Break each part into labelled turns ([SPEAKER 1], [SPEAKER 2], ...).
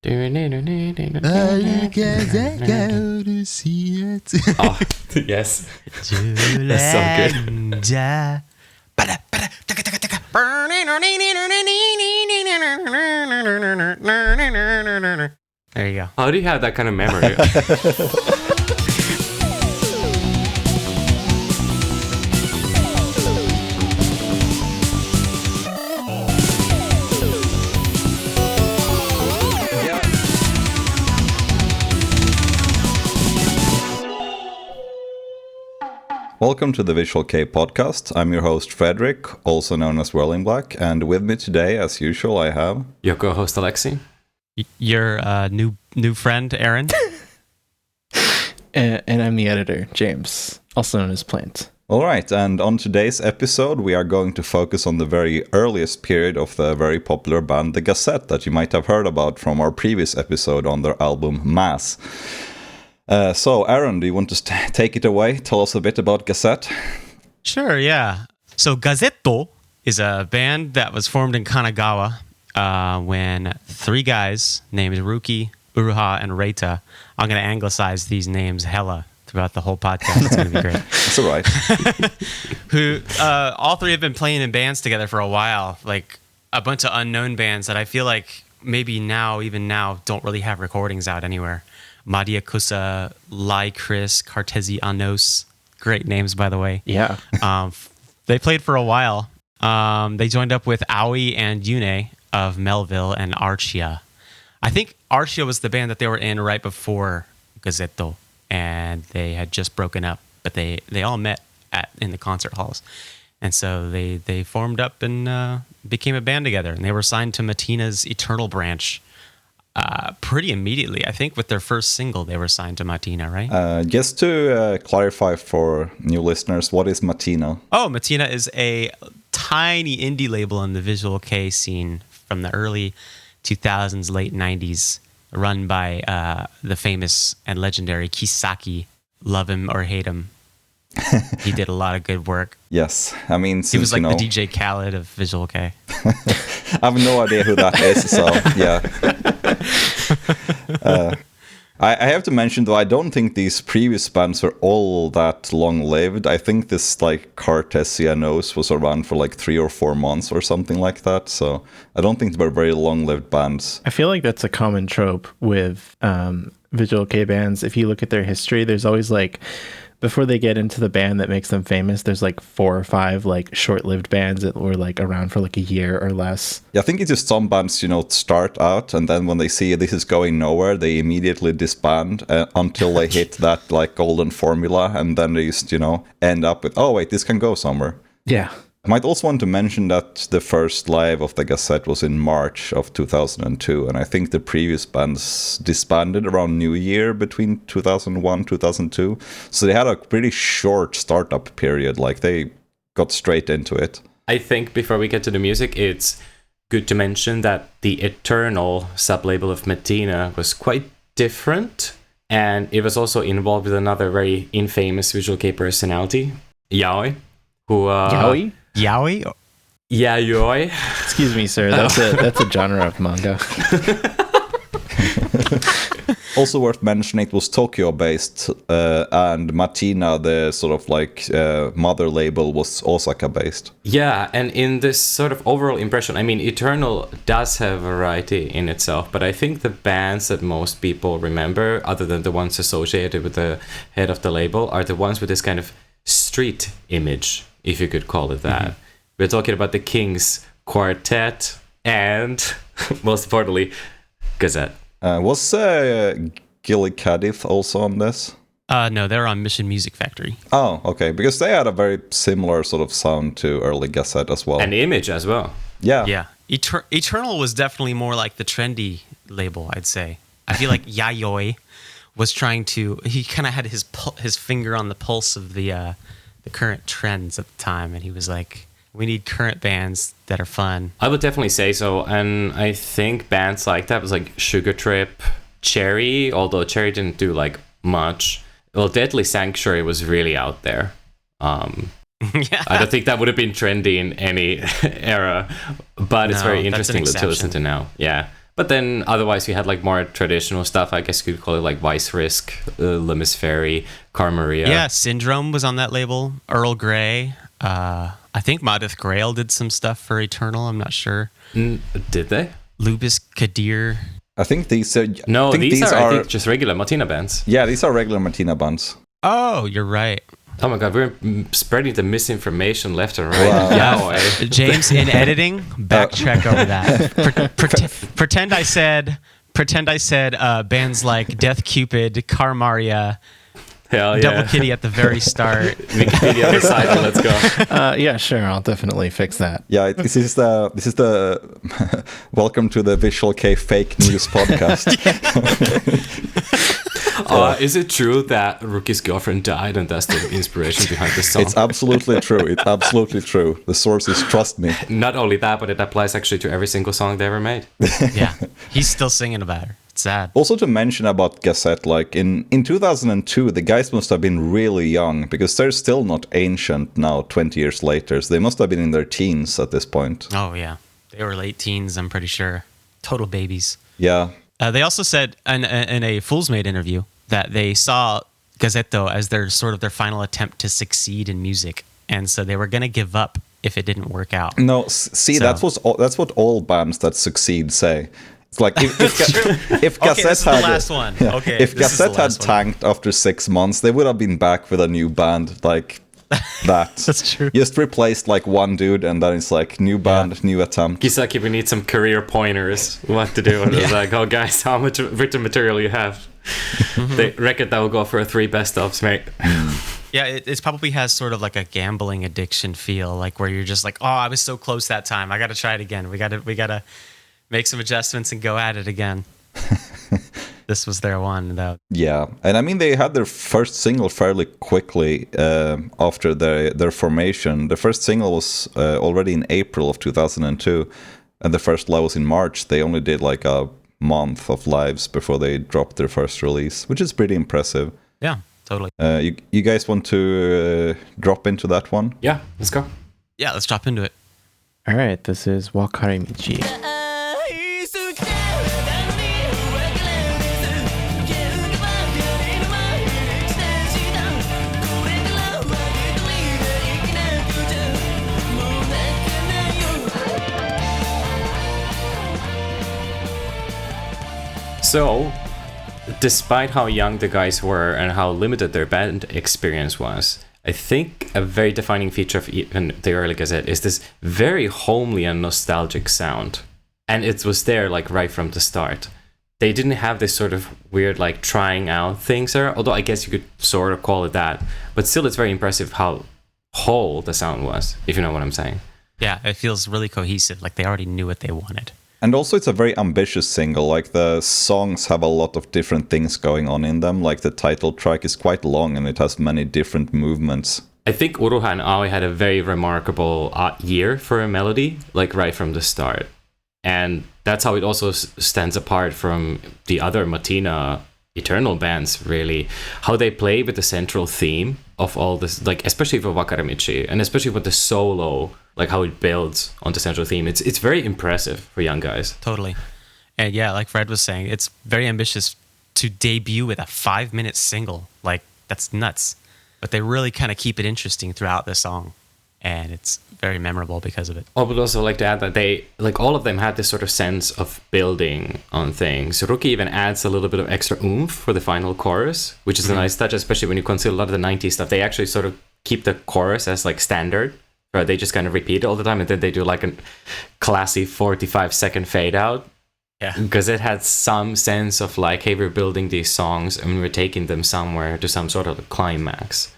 [SPEAKER 1] Oh, yes. That's so good.
[SPEAKER 2] There you go.
[SPEAKER 1] How do you have that kind of memory?
[SPEAKER 3] Welcome to the Visual Kei Podcast. I'm your host, Frederick, also known as Whirling Black, and with me today, as usual, I have...
[SPEAKER 1] Your co-host, Alexi.
[SPEAKER 2] Your new friend, Aaron.
[SPEAKER 4] And I'm the editor, James, also known as Plant.
[SPEAKER 3] All right, and on today's episode, we are going to focus on the very earliest period of the very popular band, the Gazette, that you might have heard about from our previous episode on their album, Mass. So, Aaron, do you want to take it away? Tell us a bit about Gazette.
[SPEAKER 2] Sure, yeah. So, Gazzetto is a band that was formed in Kanagawa when three guys named Ruki, Uruha, and Reita. I'm going to anglicize these names hella throughout the whole podcast. It's going to be great.
[SPEAKER 3] That's all right.
[SPEAKER 2] Who all three have been playing in bands together for a while, like a bunch of unknown bands that I feel like maybe now, even now, don't really have recordings out anywhere. Madia Kusa, Lai Chris, Cartesianos. Great names, by the way.
[SPEAKER 4] Yeah.
[SPEAKER 2] They played for a while. They joined up with Aoi and Yune of Melville and Archia. I think Archia was the band that they were in right before Gazetto, and they had just broken up, but they all met in the concert halls. And so they formed up and became a band together, and they were signed to Matina's Eternal branch pretty immediately. I think with their first single, they were signed to Matina, right?
[SPEAKER 3] Just to clarify for new listeners, what is Matina?
[SPEAKER 2] Oh, Matina is a tiny indie label in the Visual Kei scene from the early 2000s, late 90s, run by the famous and legendary Kisaki. Love him or hate him. He did a lot of good work.
[SPEAKER 3] Yes, I mean, since,
[SPEAKER 2] he was like the DJ Khaled of Visual Kei.
[SPEAKER 3] I have no idea who that is, so yeah. I have to mention, though, I don't think these previous bands were all that long-lived. I think this, like, Cartesianos was around for, like, 3 or 4 months or something like that, so I don't think they were very long-lived bands.
[SPEAKER 4] I feel like that's a common trope with Visual Kei bands. If you look at their history, there's always, like, before they get into the band that makes them famous, there's like 4 or 5 like short-lived bands that were like around for like a year or less.
[SPEAKER 3] Yeah, I think it's just some bands, start out, and then when they see this is going nowhere, they immediately disband until they hit that like golden formula, and then they just, end up with, oh wait, this can go somewhere.
[SPEAKER 4] Yeah.
[SPEAKER 3] I might also want to mention that the first live of the Gazette was in March of 2002, and I think the previous bands disbanded around New Year between 2001 2002. So they had a pretty short startup period, like they got straight into it.
[SPEAKER 1] I think before we get to the music, it's good to mention that the Eternal sub-label of Matina was quite different, and it was also involved with another very infamous Visual Kei personality, Yaoi, who...
[SPEAKER 4] Yaoi?
[SPEAKER 2] Yaoi?
[SPEAKER 1] Yayoi.
[SPEAKER 4] Excuse me, sir. That's a genre of manga.
[SPEAKER 3] Also worth mentioning, it was Tokyo-based, and Matina, the sort of like mother label, was Osaka-based.
[SPEAKER 1] Yeah, and in this sort of overall impression, I mean, Eternal does have variety in itself, but I think the bands that most people remember, other than the ones associated with the head of the label, are the ones with this kind of street image, if you could call it that. Mm-hmm. We're talking about the Kings Quartet and, most importantly, Gazette.
[SPEAKER 3] Was Gilly Cadiff also on this?
[SPEAKER 2] No, they're on Mission Music Factory.
[SPEAKER 3] Oh, okay. Because they had a very similar sort of sound to early Gazette as well.
[SPEAKER 1] And image as well.
[SPEAKER 3] Yeah.
[SPEAKER 2] Yeah. Eternal was definitely more like the trendy label, I'd say. I feel like Yayoi was trying to... He kind of had his finger on the pulse of the current trends at the time, and he was like, we need current bands that are fun.
[SPEAKER 1] I would definitely say so, and I think bands like that was like Sugar Trip, Cherry, although Cherry didn't do like much. Well, Deadly Sanctuary was really out there.
[SPEAKER 2] Yeah.
[SPEAKER 1] I don't think that would have been trendy in any era, but it's very interesting to listen to now. Yeah. But then otherwise you had like more traditional stuff. I guess you could call it like Vice Risk, Limis Fairy, Car Maria.
[SPEAKER 2] Yeah, Syndrome was on that label. Earl Grey. I think Modith Grail did some stuff for Eternal. I'm not sure.
[SPEAKER 1] Did they?
[SPEAKER 2] Lubis Kadir.
[SPEAKER 3] I think these are...
[SPEAKER 1] No, these are I think just regular Martina bands.
[SPEAKER 3] Yeah, these are regular Martina bands.
[SPEAKER 2] Oh, you're right.
[SPEAKER 1] Oh my god, we're spreading the misinformation left and right.
[SPEAKER 3] Wow.
[SPEAKER 1] Now, eh?
[SPEAKER 2] James, in editing, backtrack over that. Pretend I said bands like Death Cupid, Car Maria,
[SPEAKER 1] Hell yeah.
[SPEAKER 2] Double Kitty at the very start.
[SPEAKER 1] Wikipedia beside you, let's go.
[SPEAKER 4] Yeah, sure. I'll definitely fix that.
[SPEAKER 3] Yeah, this is the welcome to the Visual Kei fake news podcast.
[SPEAKER 1] Is it true that Rookie's girlfriend died and that's the inspiration behind the song?
[SPEAKER 3] It's absolutely true. It's absolutely true. The sources trust me.
[SPEAKER 1] Not only that, but it applies actually to every single song they ever made.
[SPEAKER 2] Yeah, he's still singing about her. It's sad.
[SPEAKER 3] Also to mention about Gazette, like in 2002, the guys must have been really young because they're still not ancient now, 20 years later. So they must have been in their teens at this point.
[SPEAKER 2] Oh, yeah. They were late teens, I'm pretty sure. Total babies.
[SPEAKER 3] Yeah.
[SPEAKER 2] They also said in a Fool's Made interview that they saw Gazetto as their final attempt to succeed in music. And so they were going to give up if it didn't work out.
[SPEAKER 3] No, see, that's what all bands that succeed say. It's like if Gazette
[SPEAKER 2] this is
[SPEAKER 3] had
[SPEAKER 2] the last one.
[SPEAKER 3] Yeah,
[SPEAKER 2] Okay,
[SPEAKER 3] if
[SPEAKER 2] this is the
[SPEAKER 3] Gazette had
[SPEAKER 2] last one.
[SPEAKER 3] tanked after 6 months, they would have been back with a new band like that.
[SPEAKER 2] That's true.
[SPEAKER 3] Just replaced like one dude, and then it's like new band, new attempt.
[SPEAKER 1] Kisaki, we need some career pointers. What to do? And it's like, oh guys, how much written material you have? The record that will go for 3 best ofs, mate.
[SPEAKER 2] Yeah, it probably has sort of like a gambling addiction feel, like where you're just like, oh, I was so close that time. I got to try it again. We got to make some adjustments and go at it again. This was their one, though.
[SPEAKER 3] Yeah, and I mean they had their first single fairly quickly after their formation. The first single was already in April of 2002, and the first live was in March. They only did like a month of lives before they dropped their first release, which is pretty impressive.
[SPEAKER 2] Yeah, totally.
[SPEAKER 3] You guys want to drop into that one?
[SPEAKER 1] Yeah, let's go.
[SPEAKER 2] Yeah, let's drop into it.
[SPEAKER 4] All right, this is Wakarimichi.
[SPEAKER 1] So, despite how young the guys were and how limited their band experience was, I think a very defining feature of even the early Gazette is this very homely and nostalgic sound. And it was there like right from the start. They didn't have this sort of weird like trying out things there, although I guess you could sort of call it that. But still, it's very impressive how whole the sound was, if you know what I'm saying.
[SPEAKER 2] Yeah, it feels really cohesive, like they already knew what they wanted.
[SPEAKER 3] And also it's a very ambitious single, like the songs have a lot of different things going on in them, like the title track is quite long and it has many different movements.
[SPEAKER 1] I think Uruha and Aoi had a very remarkable year for a melody, like right from the start. And that's how it also stands apart from the other Martina Eternal bands, really. How they play with the central theme of all this, like especially for Wakaramichi, and especially with the solo, like how it builds on the central theme. It's very impressive for young guys.
[SPEAKER 2] Totally. And yeah, like Fred was saying, it's very ambitious to debut with a 5-minute single. Like, that's nuts. But they really kind of keep it interesting throughout the song. And it's very memorable because of it.
[SPEAKER 1] I would also like to add that they, like all of them had this sort of sense of building on things. Rookie even adds a little bit of extra oomph for the final chorus, which is a nice touch, especially when you consider a lot of the 90s stuff. They actually sort of keep the chorus as like standard. Right? They just kind of repeat it all the time, and then they do like a classy 45-second fade out.
[SPEAKER 2] Yeah.
[SPEAKER 1] Because it had some sense of like, hey, we're building these songs and we're taking them somewhere to some sort of climax.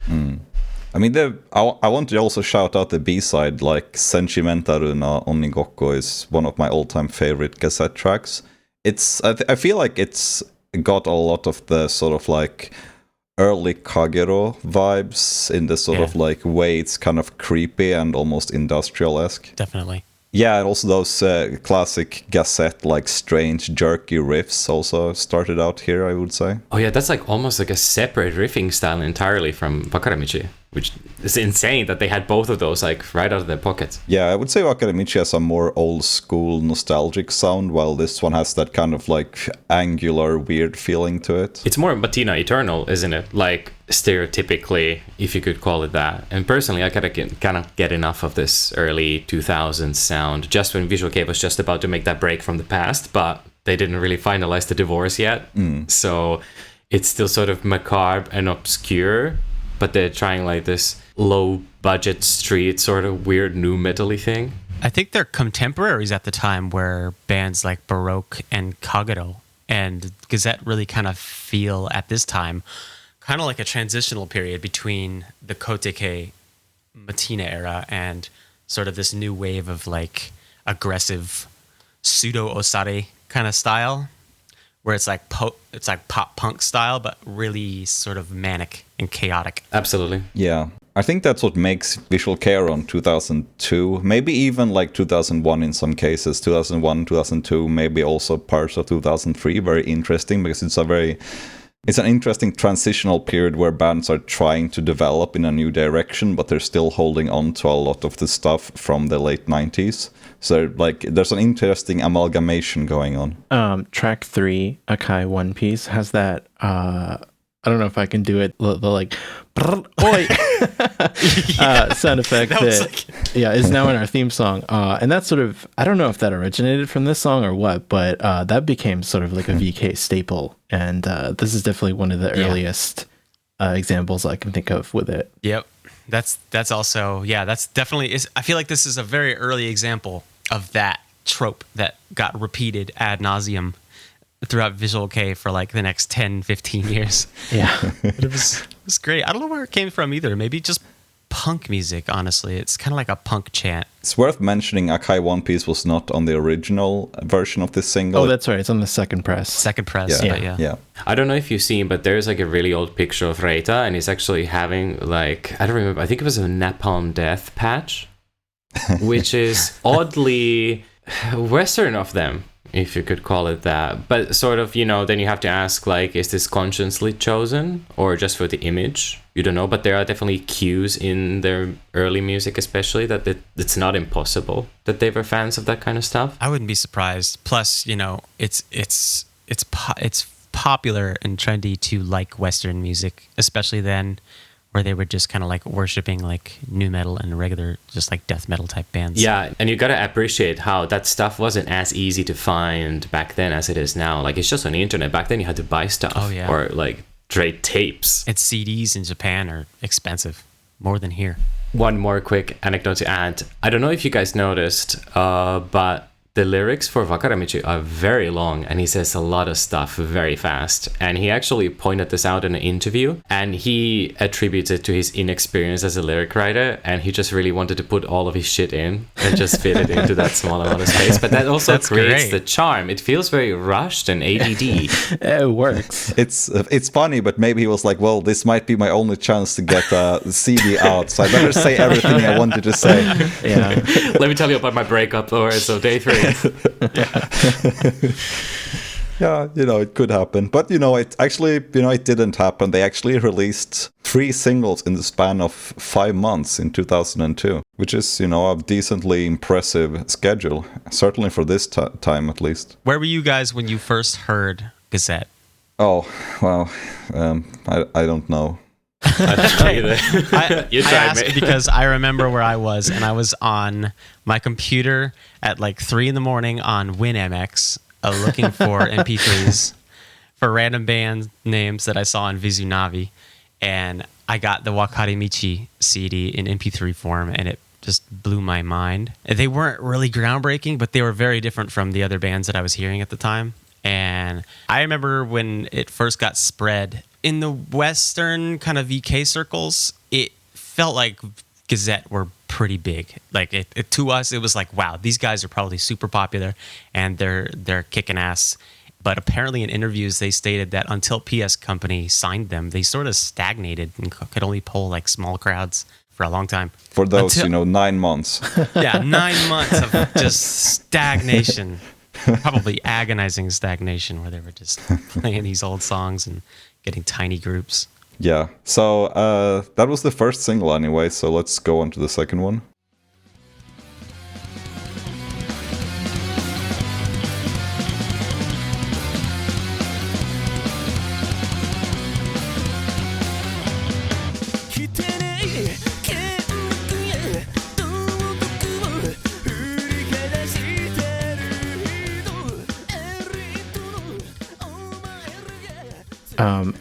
[SPEAKER 3] I mean, I want to also shout out the B-side, like Sentimentaruna Onigoko is one of my all-time favorite Gazette tracks. I feel like it's got a lot of the sort of like early Kagero vibes in the sort of like way it's kind of creepy and almost industrial-esque.
[SPEAKER 2] Definitely.
[SPEAKER 3] Yeah, and also those classic Gazette, like strange, jerky riffs also started out here, I would say.
[SPEAKER 1] Oh yeah, that's like almost like a separate riffing style entirely from Wakaramichi. which is insane that they had both of those like right out of their pockets.
[SPEAKER 3] Yeah, I would say Wakadamichi has a more old school nostalgic sound, while this one has that kind of like angular weird feeling to it.
[SPEAKER 1] It's more Matina Eternal, isn't it? Like stereotypically, if you could call it that. And personally, I kind of get enough of this early 2000s sound, just when Visual Kei was just about to make that break from the past, but they didn't really finalize the divorce yet. So it's still sort of macabre and obscure, but they're trying like this low budget street sort of weird new metal-y thing.
[SPEAKER 2] I think they're contemporaries at the time, where bands like Baroque and Kagero and Gazette really kind of feel at this time kind of like a transitional period between the Koteke Matina era and sort of this new wave of like aggressive pseudo osare kind of style, where it's like pop punk style, but really sort of manic and chaotic.
[SPEAKER 1] Absolutely.
[SPEAKER 3] Yeah. I think that's what makes Visual Kei around 2002, maybe even like 2001 in some cases, 2001, 2002, maybe also parts of 2003, very interesting, because it's an interesting transitional period where bands are trying to develop in a new direction, but they're still holding on to a lot of the stuff from the late 90s. So like there's an interesting amalgamation going on.
[SPEAKER 4] Track 3, Akai One Piece, has that I don't know if I can do it, the like oi sound effect that is now in our theme song. And that's sort of, I don't know if that originated from this song or what, but that became sort of like a VK staple. And this is definitely one of the earliest examples I can think of with it.
[SPEAKER 2] Yep. That's also, that's definitely, I feel like this is a very early example of that trope that got repeated ad nauseum throughout Visual Kei for like the next 10, 15 years.
[SPEAKER 4] Yeah.
[SPEAKER 2] It was great. I don't know where it came from either. Maybe just punk music, honestly. It's kind of like a punk chant.
[SPEAKER 3] It's worth mentioning Akai One Piece was not on the original version of this single.
[SPEAKER 4] Oh, that's right. It's on the second press.
[SPEAKER 2] Second press, yeah.
[SPEAKER 1] I don't know if you've seen, but there's like a really old picture of Reita, and he's actually having like, I don't remember, I think it was a Napalm Death patch, which is oddly Western of them, if you could call it that. But sort of, then you have to ask, like, is this consciously chosen or just for the image? You don't know, but there are definitely cues in their early music, especially, that it's not impossible that they were fans of that kind of stuff.
[SPEAKER 2] I wouldn't be surprised. Plus, it's popular and trendy to like Western music, especially then, where they were just kind of like worshiping like new metal and regular, just like death metal type bands.
[SPEAKER 1] Yeah, and you gotta appreciate how that stuff wasn't as easy to find back then as it is now. Like, it's just on the internet. Back then you had to buy stuff.
[SPEAKER 2] Oh, yeah.
[SPEAKER 1] Or like trade tapes.
[SPEAKER 2] And CDs in Japan are expensive, more than here.
[SPEAKER 1] One more quick anecdote to add. I don't know if you guys noticed, but the lyrics for Wakadamichi are very long, and he says a lot of stuff very fast. And he actually pointed this out in an interview, and he attributes it to his inexperience as a lyric writer, and he just really wanted to put all of his shit in and just fit it into that small amount of space. But that also creates the charm. It feels very rushed and ADD.
[SPEAKER 4] It works.
[SPEAKER 3] It's funny, but maybe he was like, well, this might be my only chance to get a CD out, so I better say everything I wanted to say.
[SPEAKER 4] Yeah.
[SPEAKER 1] Let me tell you about my breakup, or so day 3.
[SPEAKER 3] Yeah, it could happen. But, it actually, it didn't happen. They actually released 3 singles in the span of 5 months in 2002, which is, a decently impressive schedule, certainly for this time at least.
[SPEAKER 2] Where were you guys when you first heard Gazette?
[SPEAKER 3] Oh, well, I don't know.
[SPEAKER 2] I asked because I remember where I was, and I was on my computer at like 3 a.m. on WinMX looking for MP3s for random band names that I saw on Vizunavi, and I got the Wakadamichi CD in MP3 form, and it just blew my mind. They weren't really groundbreaking, but they were very different from the other bands that I was hearing at the time. And I remember when it first got spread in the Western kind of VK circles, it felt like Gazette were pretty big. Like to us, it was like, wow, these guys are probably super popular and they're kicking ass. But apparently in interviews, they stated that until PS Company signed them, they sort of stagnated and could only pull like small crowds for a long time.
[SPEAKER 3] For those, 9 months.
[SPEAKER 2] Yeah, 9 months of just stagnation. Probably agonizing stagnation, where they were just playing these old songs and getting tiny groups.
[SPEAKER 3] Yeah. So that was the first single anyway. So let's go on to the second one.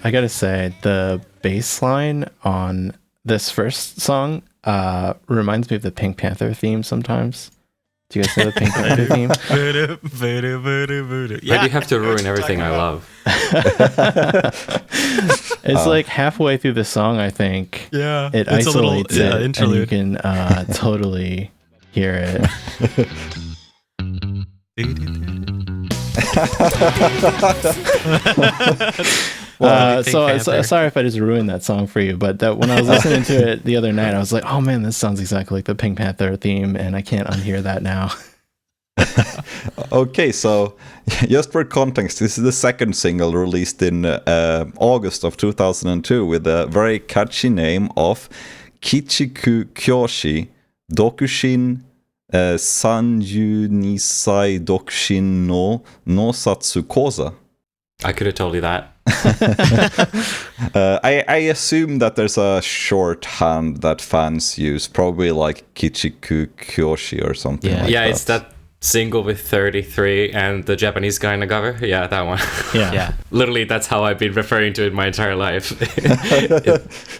[SPEAKER 4] I gotta say, the bass line on this first song reminds me of the Pink Panther theme sometimes. Do you guys know the Pink Panther theme?
[SPEAKER 1] Why do you have to ruin everything I love?
[SPEAKER 4] It's like halfway through the song, I think.
[SPEAKER 2] Yeah,
[SPEAKER 4] it
[SPEAKER 2] it's
[SPEAKER 4] isolates
[SPEAKER 2] a little,
[SPEAKER 4] it, and you can totally hear it. Sorry if I just ruined that song for you, but when I was listening to it the other night, I was like, oh man, this sounds exactly like the Pink Panther theme, and I can't unhear that now.
[SPEAKER 3] Okay, so just for context, this is the second single released in August of 2002 with a very catchy name of Kichiku Kyoshi Dokushin Sanju Nisai Dokushin no Nosatsu Koza.
[SPEAKER 1] I could have told you that.
[SPEAKER 3] I assume that there's a shorthand that fans use, probably like Kichiku Kyoshi or something like that.
[SPEAKER 1] Yeah, it's that single with 33 and the Japanese guy in the cover. Yeah, that one.
[SPEAKER 2] Yeah.
[SPEAKER 1] Literally, that's how I've been referring to it my entire life.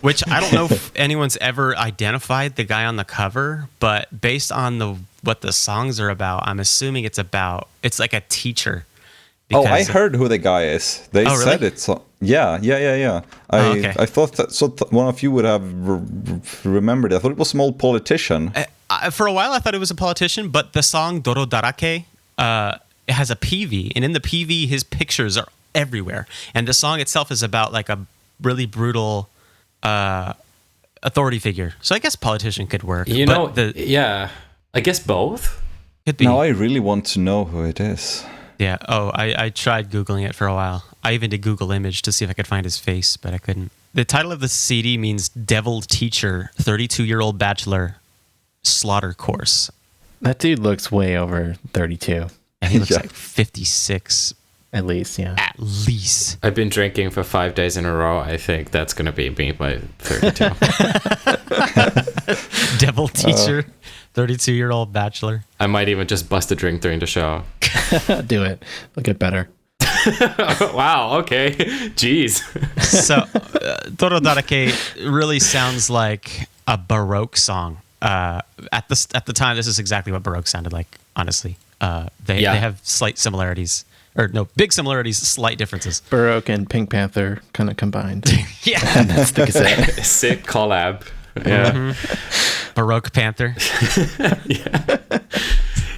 [SPEAKER 2] Which I don't know if anyone's ever identified the guy on the cover, but based on what the songs are about, I'm assuming it's like a teacher.
[SPEAKER 3] Oh, I heard who the guy is. They said
[SPEAKER 2] really?
[SPEAKER 3] it. So, yeah.
[SPEAKER 2] Okay.
[SPEAKER 3] I thought that one of you would have remembered it. I thought it was a small politician.
[SPEAKER 2] For a while, I thought it was a politician, but the song Doro Darake, it has a PV, and in the PV, his pictures are everywhere. And the song itself is about like a really brutal authority figure. So I guess politician could work.
[SPEAKER 1] I guess both.
[SPEAKER 2] Could be.
[SPEAKER 3] Now I really want to know who it is.
[SPEAKER 2] Yeah. Oh, I tried Googling it for a while. I even did Google image to see if I could find his face, but I couldn't. The title of the CD means Devil Teacher, 32-year-old bachelor, slaughter course.
[SPEAKER 4] That dude looks way over 32.
[SPEAKER 2] And he looks like 56.
[SPEAKER 4] At least, yeah.
[SPEAKER 2] At least.
[SPEAKER 1] I've been drinking for 5 days in a row. I think that's going to be me by 32.
[SPEAKER 2] Devil Teacher, 32-year-old bachelor.
[SPEAKER 1] I might even just bust a drink during the show.
[SPEAKER 4] Do it. It'll get better.
[SPEAKER 1] Wow, okay. Jeez.
[SPEAKER 2] So, Doro Darake really sounds like a Baroque song. At the time, this is exactly what Baroque sounded like, honestly. They have slight similarities. Or no, big similarities, slight differences.
[SPEAKER 4] Baroque and Pink Panther kind of combined.
[SPEAKER 2] Yeah.
[SPEAKER 4] And that's the Gazette.
[SPEAKER 1] Sick collab. Yeah.
[SPEAKER 2] Mm-hmm. Baroque Panther.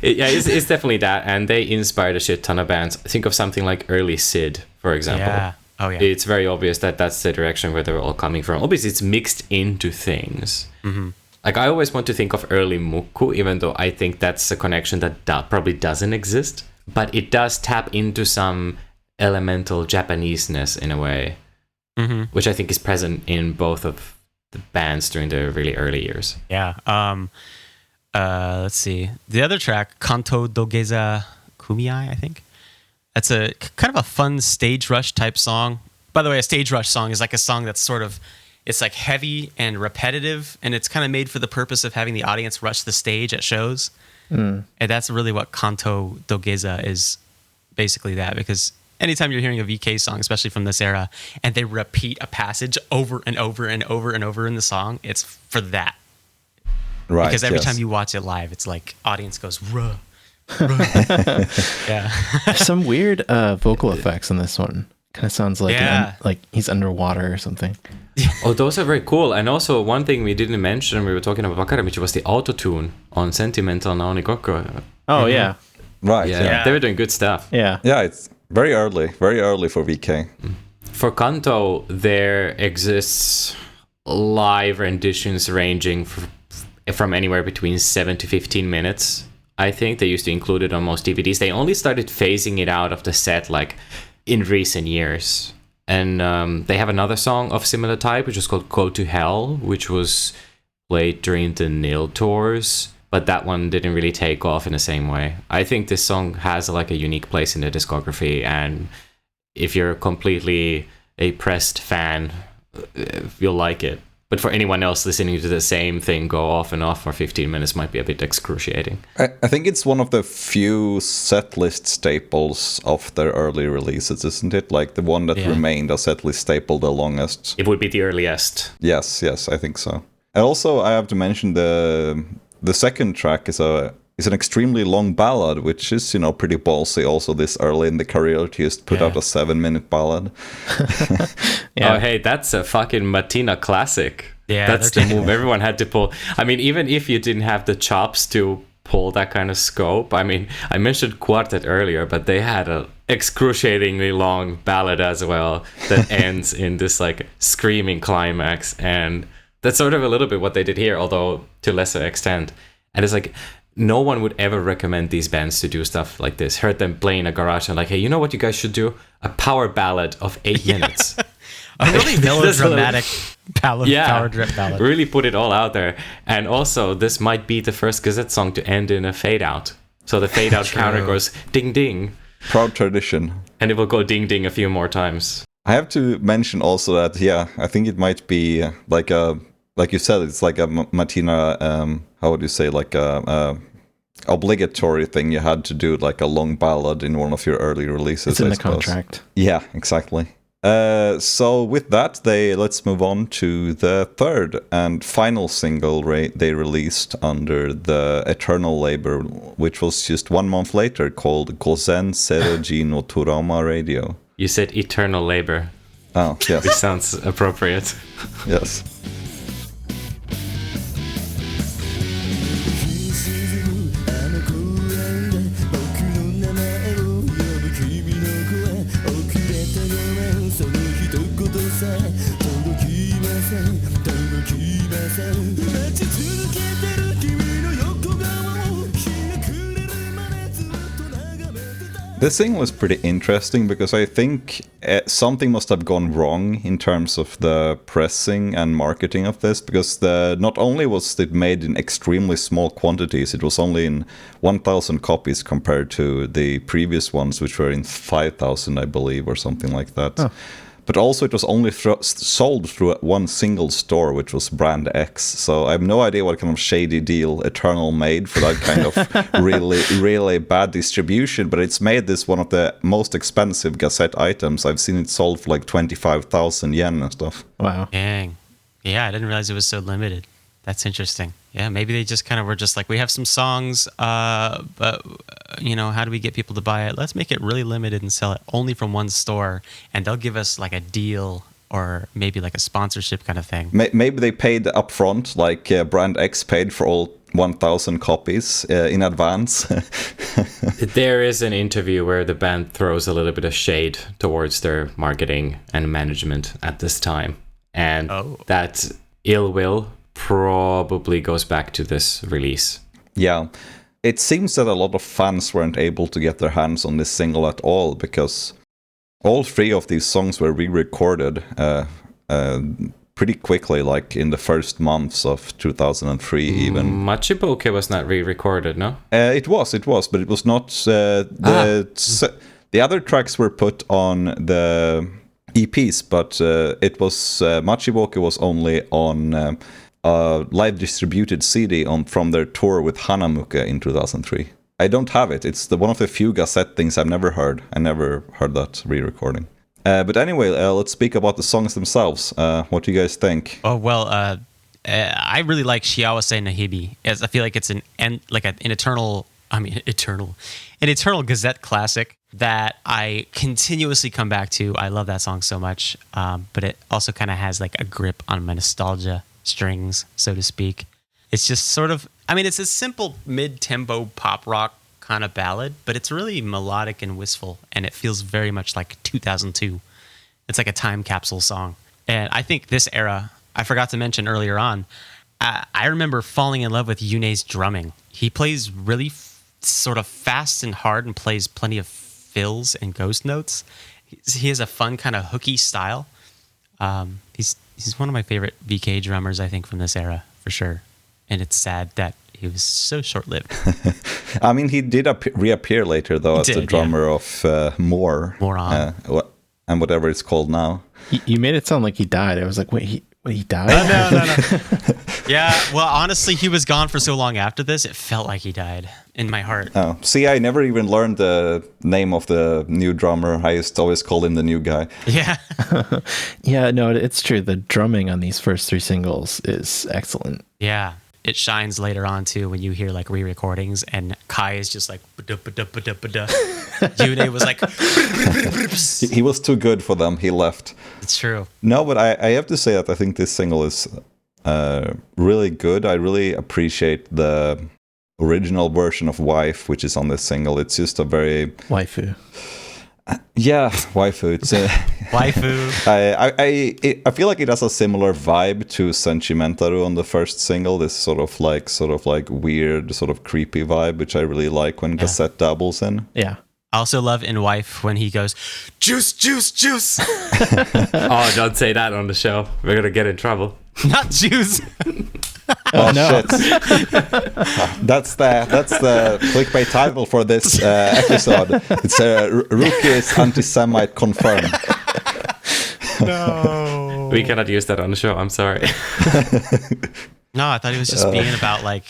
[SPEAKER 1] It's definitely that. And they inspired a shit ton of bands. Think of something like early Sid, for example.
[SPEAKER 2] Yeah. Oh, yeah.
[SPEAKER 1] It's very obvious that that's the direction where they're all coming from. Obviously, it's mixed into things.
[SPEAKER 2] Mm-hmm.
[SPEAKER 1] Like, I always want to think of early Muku, even though I think that's a connection that probably doesn't exist. But it does tap into some elemental Japaneseness in a way, which I think is present in both of the bands during the really early years.
[SPEAKER 2] Yeah. Let's see. The other track, Kanto Dogeza Kumiai, I think. That's a kind of a fun stage rush type song. By the way, a stage rush song is like a song that's sort of, it's like heavy and repetitive, and it's kind of made for the purpose of having the audience rush the stage at shows. And that's really what Kanto Dogeza is, basically that, because anytime you're hearing a VK song, especially from this era, and they repeat a passage over and over and over and over in the song, it's for that.
[SPEAKER 3] Right.
[SPEAKER 2] Because every time you watch it live, it's like audience goes, ruh. Yeah.
[SPEAKER 4] Some weird vocal effects in this one. Kind of sounds like like he's underwater or something.
[SPEAKER 1] Oh, those are very cool. And also, one thing we didn't mention when we were talking about Wakaramichi was the auto-tune on Sentimental Naoni Gokko.
[SPEAKER 4] Oh, yeah.
[SPEAKER 3] Right.
[SPEAKER 1] Yeah, they were doing good stuff.
[SPEAKER 4] Yeah.
[SPEAKER 3] Yeah, it's very early for VK.
[SPEAKER 1] For Kanto, there exists live renditions ranging from anywhere between 7 to 15 minutes. I think they used to include it on most DVDs. They only started phasing it out of the set like in recent years. And they have another song of similar type, which is called Go to Hell, which was played during the Nil tours, but that one didn't really take off in the same way. I think this song has like a unique place in the discography, and if you're completely a Pressed fan, you'll like it. But for anyone else listening to the same thing go off and off for 15 minutes might be a bit excruciating.
[SPEAKER 3] I think it's one of the few setlist staples of their early releases, isn't it? Like the one that remained a setlist staple the longest.
[SPEAKER 1] It would be the earliest.
[SPEAKER 3] Yes, I think so. And also, I have to mention the second track is an extremely long ballad, which is, pretty ballsy also this early in the career to just put out a 7-minute ballad.
[SPEAKER 1] Oh, hey, that's a fucking Matina classic.
[SPEAKER 2] Yeah,
[SPEAKER 1] that's the move everyone had to pull. I mean, even if you didn't have the chops to pull that kind of scope, I mean, I mentioned Quartet earlier, but they had a excruciatingly long ballad as well that ends in this like screaming climax, and that's sort of a little bit what they did here, although to lesser extent. And it's like, no one would ever recommend these bands to do stuff like this. Heard them play in a garage and like, hey, you know what you guys should do? A power ballad of 8 minutes.
[SPEAKER 2] A really melodramatic power drip ballad.
[SPEAKER 1] Really put it all out there. And also, this might be the first Gazette song to end in a fade out. So the fade out counter goes ding ding.
[SPEAKER 3] Proud tradition.
[SPEAKER 1] And it will go ding ding a few more times.
[SPEAKER 3] I have to mention also that, I think it might be like you said, it's like a Matina, how would you say, like a obligatory thing. You had to do like a long ballad in one of your early releases.
[SPEAKER 4] It's in the contract.
[SPEAKER 3] Yeah, exactly. So with that, let's move on to the third and final single they released under the Eternal label, which was just 1 month later, called Gozen Seroji no Turama Radio.
[SPEAKER 1] You said Eternal Labor.
[SPEAKER 3] Oh, yes.
[SPEAKER 1] Which sounds appropriate.
[SPEAKER 3] Yes. The single is pretty interesting because I think something must have gone wrong in terms of the pressing and marketing of this, because not only was it made in extremely small quantities, it was only in 1,000 copies compared to the previous ones, which were in 5,000, I believe, or something like that. Oh. But also it was only sold through one single store, which was Brand X. So I have no idea what kind of shady deal Eternal made for that kind of really bad distribution. But it's made this one of the most expensive Gazette items. I've seen it sold for like 25,000 yen and stuff.
[SPEAKER 4] Wow.
[SPEAKER 2] Dang. Yeah, I didn't realize it was so limited. That's interesting. Yeah, maybe they just kind of were just like, we have some songs, but, how do we get people to buy it? Let's make it really limited and sell it only from one store, and they'll give us like a deal or maybe like a sponsorship kind of thing.
[SPEAKER 3] Maybe they paid upfront, like Brand X paid for all 1,000 copies in advance.
[SPEAKER 1] There is an interview where the band throws a little bit of shade towards their marketing and management at this time, and that ill will probably goes back to this release.
[SPEAKER 3] Yeah, it seems that a lot of fans weren't able to get their hands on this single at all, because all 3 of these songs were re-recorded pretty quickly, like in the first months of 2003 even.
[SPEAKER 1] Machiboke was not re-recorded, no?
[SPEAKER 3] It was, but it was not... the other tracks were put on the EPs, but it was... Machiboke was only on... live distributed CD from their tour with Hanamuke in 2003. I don't have it. It's one of the few Gazette things I've never heard. I never heard that re-recording. But anyway, let's speak about the songs themselves. What do you guys think?
[SPEAKER 2] Oh, well, I really like Shiawase Nahibi. As I feel like it's an eternal Gazette classic that I continuously come back to. I love that song so much, but it also kind of has like a grip on my nostalgia strings, so to speak. It's just sort of, it's a simple mid-tempo pop rock kind of ballad, but it's really melodic and wistful, and it feels very much like 2002. It's like a time capsule song. And I think this era, I forgot to mention earlier on, I remember falling in love with Yune's drumming. He plays really sort of fast and hard and plays plenty of fills and ghost notes. he has a fun kind of hooky style. He's one of my favorite VK drummers, I think, from this era for sure. And it's sad that he was so short-lived.
[SPEAKER 3] I mean, he did reappear later though as the drummer of More
[SPEAKER 2] On.
[SPEAKER 3] And whatever it's called now.
[SPEAKER 4] You made it sound like he died. I was like, wait, he died?
[SPEAKER 2] No. Yeah, well, honestly, he was gone for so long after this, it felt like he died in my heart.
[SPEAKER 3] Oh, see, I never even learned the name of the new drummer. I used to always call him the new guy.
[SPEAKER 2] Yeah.
[SPEAKER 4] Yeah, no, it's true. The drumming on these first 3 singles is excellent.
[SPEAKER 2] Yeah. It shines later on, too, when you hear, like, re-recordings, and Kai is just like, ba-da-ba-da-ba-da-ba-da. Yune was like...
[SPEAKER 3] He was too good for them. He left.
[SPEAKER 2] It's true.
[SPEAKER 3] No, but I have to say that I think this single is really good. I really appreciate the original version of Wife, which is on this single. It's just a very...
[SPEAKER 4] Waifu.
[SPEAKER 3] Yeah, Waifu. It's
[SPEAKER 2] Waifu.
[SPEAKER 3] I feel like it has a similar vibe to Senchimentaru on the first single. This sort of like weird, sort of creepy vibe, which I really like when Gazette dabbles in.
[SPEAKER 4] Yeah.
[SPEAKER 2] I also love in Wife when he goes, juice, juice, juice.
[SPEAKER 1] Oh, don't say that on the show. We're going to get in trouble.
[SPEAKER 2] Not juice.
[SPEAKER 3] Oh no. Shit. That's the clickbait title for this episode. It's Rookie is anti-Semite confirmed.
[SPEAKER 2] No.
[SPEAKER 1] We cannot use that on the show. I'm sorry.
[SPEAKER 2] No, I thought he was just being about like...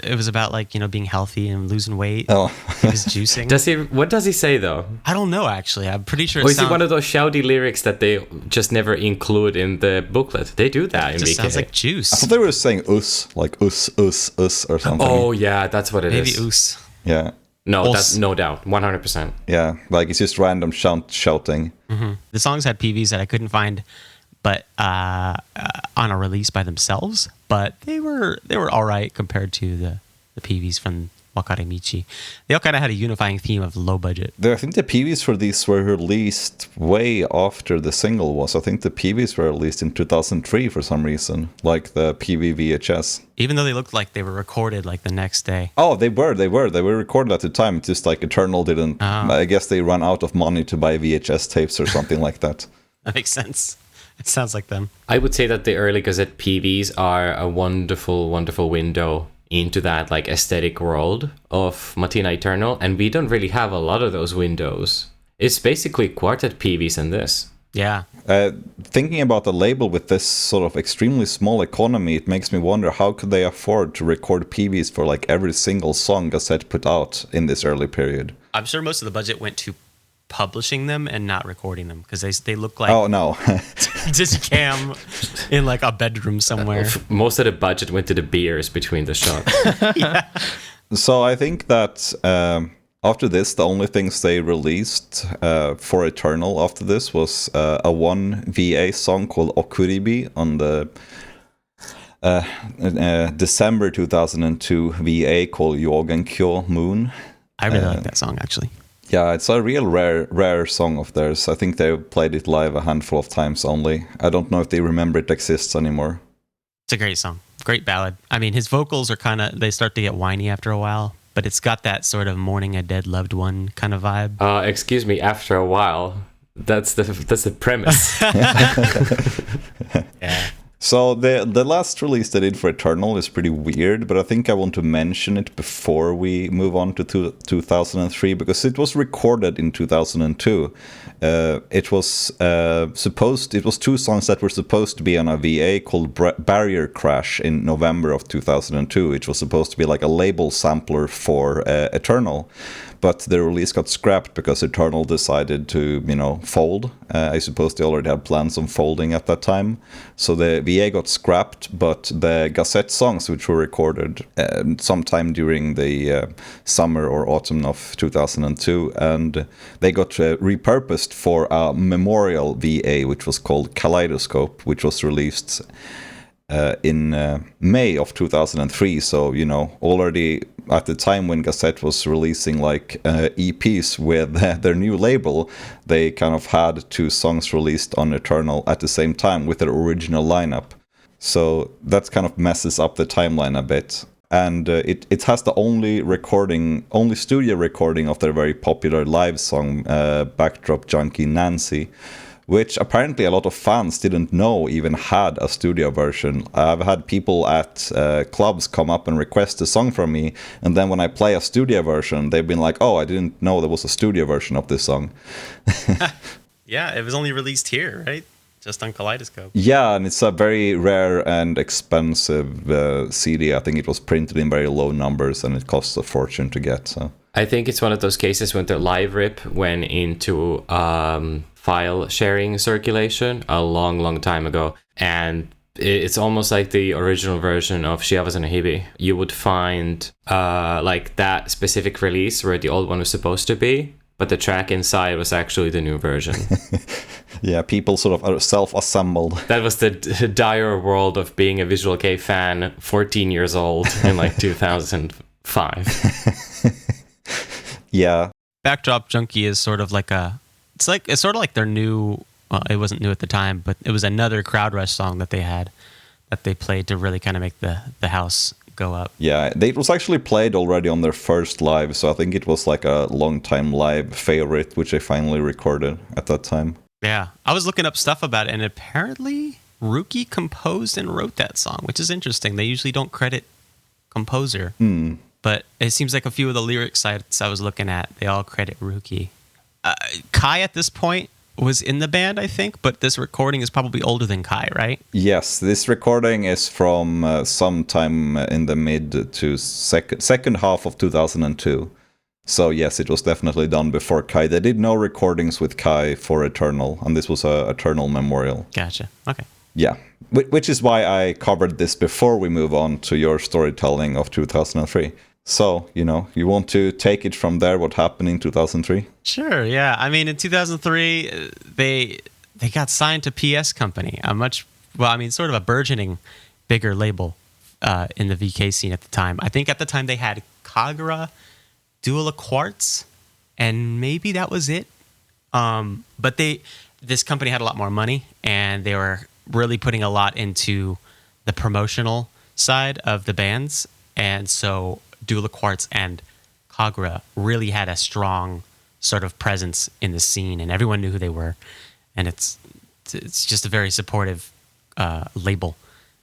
[SPEAKER 2] It was about like, being healthy and losing weight.
[SPEAKER 3] Oh.
[SPEAKER 2] He was juicing.
[SPEAKER 1] What does he say though?
[SPEAKER 2] I don't know actually. I'm pretty sure.
[SPEAKER 1] Or is it one of those shouty lyrics that they just never include in the booklet? They do that in VK.
[SPEAKER 2] It just sounds like juice.
[SPEAKER 3] I thought they were saying like us or something.
[SPEAKER 1] Oh yeah, that's what it is.
[SPEAKER 2] Maybe us.
[SPEAKER 3] Yeah.
[SPEAKER 1] No, that's no doubt, 100%.
[SPEAKER 3] Yeah, like it's just random shouting.
[SPEAKER 2] Mm-hmm. The songs had PVs that I couldn't find, but on a release by themselves. But they were all right compared to the PVs from Wakare Michi. They all kind of had a unifying theme of low budget.
[SPEAKER 3] I think the PVs for these were released way after the single was. I think the PVs were released in 2003 for some reason, like the PV VHS.
[SPEAKER 2] Even though they looked like they were recorded like the next day.
[SPEAKER 3] Oh, they were recorded at the time. It's just like Eternal didn't. I guess they ran out of money to buy VHS tapes or something like that.
[SPEAKER 2] That makes sense. It sounds like them.
[SPEAKER 1] I would say that the early Gazette PVs are a wonderful, wonderful window into that like aesthetic world of Matina Eternal, and we don't really have a lot of those windows. It's basically quartet PVs in this.
[SPEAKER 2] Yeah.
[SPEAKER 3] Thinking about the label with this sort of extremely small economy, it makes me wonder how could they afford to record PVs for like every single song Gazette put out in this early period.
[SPEAKER 2] I'm sure most of the budget went to publishing them and not recording them because they look like Digicam in like a bedroom somewhere.
[SPEAKER 1] Most of the budget went to the beers between the shots.
[SPEAKER 2] Yeah.
[SPEAKER 3] So I think that after this, the only things they released for Eternal after this was a one VA song called Okuribi on the December 2002 VA called Yogenkyo Moon.
[SPEAKER 2] I really like that song actually.
[SPEAKER 3] Yeah, it's a real rare song of theirs. I think they played it live a handful of times only. I don't know if they remember it exists anymore.
[SPEAKER 2] It's a great song. Great ballad. I mean, his vocals are they start to get whiny after a while, but it's got that sort of mourning a dead loved one kind of vibe.
[SPEAKER 1] Excuse me, after a while. That's the premise.
[SPEAKER 2] Yeah.
[SPEAKER 3] So the last release they did for Eternal is pretty weird, but I think I want to mention it before we move on to 2003 because it was recorded in 2002. It was two songs that were supposed to be on a VA called Barrier Crash in November of 2002. It was supposed to be like a label sampler for Eternal. But the release got scrapped because Eternal decided to, fold. I suppose they already had plans on folding at that time. So the VA got scrapped, but the Gazette songs, which were recorded sometime during the summer or autumn of 2002, and they got repurposed for a memorial VA, which was called Kaleidoscope, which was released in May of 2003. So, already at the time when Gazette was releasing like EPs with their new label, they kind of had two songs released on Eternal at the same time with their original lineup. So that kind of messes up the timeline a bit. and it has the only studio recording of their very popular live song, Backdrop Junkie Nancy, which apparently a lot of fans didn't know even had a studio version. I've had people at clubs come up and request a song from me, and then when I play a studio version, they've been like, oh, I didn't know there was a studio version of this song.
[SPEAKER 2] Yeah, it was only released here, right? Just on Kaleidoscope.
[SPEAKER 3] Yeah, and it's a very rare and expensive CD. I think it was printed in very low numbers, and it costs a fortune to get. So
[SPEAKER 1] I think it's one of those cases when the live rip went into file sharing circulation a long time ago, and it's almost like the original version of Shiawase no Hibi. You would find like that specific release where the old one was supposed to be, but the track inside was actually the new version.
[SPEAKER 3] Yeah, people sort of self-assembled.
[SPEAKER 1] That was the dire world of being a Visual Kei fan, 14 years old in like 2005.
[SPEAKER 3] Yeah.
[SPEAKER 2] Backdrop Junkie is sort of like it's sort of like their new, well, it wasn't new at the time, but it was another crowd rush song that they played to really kind of make the house go up.
[SPEAKER 3] Yeah, it was actually played already on their first live, so I think it was like a long-time live favorite, which they finally recorded at that time.
[SPEAKER 2] Yeah, I was looking up stuff about it, and apparently Ruki composed and wrote that song, which is interesting. They usually don't credit composer, but it seems like a few of the lyric sites I was looking at, they all credit Ruki. Kai at this point was in the band, I think, but this recording is probably older than Kai, right?
[SPEAKER 3] Yes, this recording is from sometime in the mid to second half of 2002. So yes, it was definitely done before Kai. They did no recordings with Kai for Eternal, and this was a Eternal memorial.
[SPEAKER 2] Gotcha. Okay.
[SPEAKER 3] Yeah, which is why I covered this before we move on to your storytelling of 2003. So, you want to take it from there, what happened in 2003?
[SPEAKER 2] Sure, yeah. I mean, in 2003, they got signed to PS Company, sort of a burgeoning, bigger label in the VK scene at the time. I think at the time they had Kagura, Dual Quartz, and maybe that was it. But this company had a lot more money, and they were really putting a lot into the promotional side of the bands. And so Dual Quartz and Kagura really had a strong sort of presence in the scene, and everyone knew who they were. And it's just a very supportive label.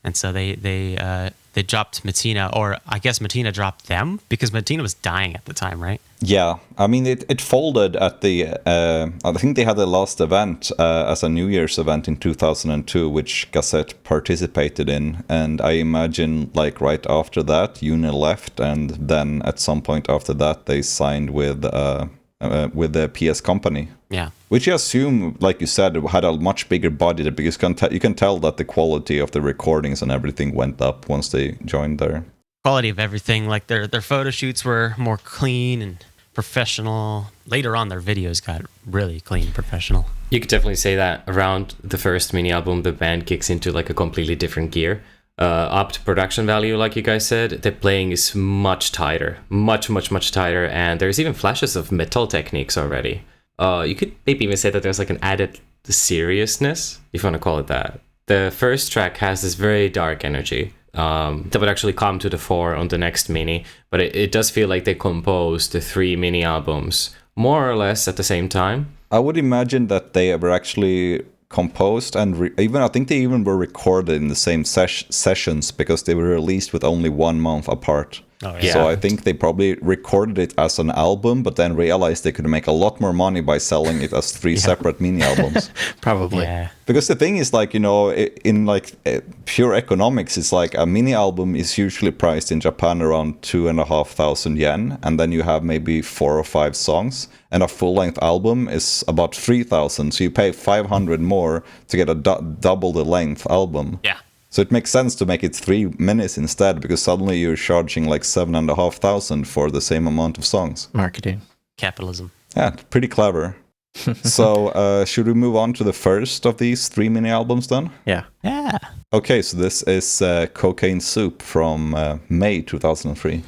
[SPEAKER 2] And so they dropped Matina, or I guess Matina dropped them, because Matina was dying at the time, right?
[SPEAKER 3] Yeah, I mean, it folded at the, I think they had the last event as a New Year's event in 2002, which Gazette participated in. And I imagine, like, right after that, Yune left, and then at some point after that, they signed with the PS Company.
[SPEAKER 2] Yeah.
[SPEAKER 3] Which you assume, like you said, had a much bigger body, because you can tell that the quality of the recordings and everything went up once they joined there.
[SPEAKER 2] Quality of everything, like their photo shoots were more clean and professional. Later on, their videos got really clean and professional.
[SPEAKER 1] You could definitely say that around the first mini album, the band kicks into like a completely different gear. Up to production value, like you guys said, the playing is much tighter, much tighter, and there's even flashes of metal techniques already. You could maybe even say that there's like an added seriousness, if you want to call it that. The first track has this very dark energy that would actually come to the fore on the next mini, but it does feel like they composed the 3 mini albums more or less at the same time.
[SPEAKER 3] I would imagine that they were actually composed and I think they even were recorded in the same sessions, because they were released with only 1 month apart.
[SPEAKER 2] Oh, yeah.
[SPEAKER 3] So I think they probably recorded it as an album, but then realized they could make a lot more money by selling it as 3 separate mini albums.
[SPEAKER 4] Probably.
[SPEAKER 2] Yeah.
[SPEAKER 3] Because the thing is, like, in like pure economics, it's like a mini album is usually priced in Japan around 2,500 yen, and then you have maybe 4 or 5 songs, and a full-length album is about 3,000, so you pay 500 more to get a double the length album.
[SPEAKER 2] Yeah.
[SPEAKER 3] So it makes sense to make it 3 minutes instead, because suddenly you're charging like 7,500 for the same amount of songs.
[SPEAKER 4] Marketing.
[SPEAKER 2] Capitalism.
[SPEAKER 3] Yeah, pretty clever. So should we move on to the first of these 3 mini albums then?
[SPEAKER 4] Yeah.
[SPEAKER 2] Yeah.
[SPEAKER 3] Okay, so this is Cocaine Soup from May 2003.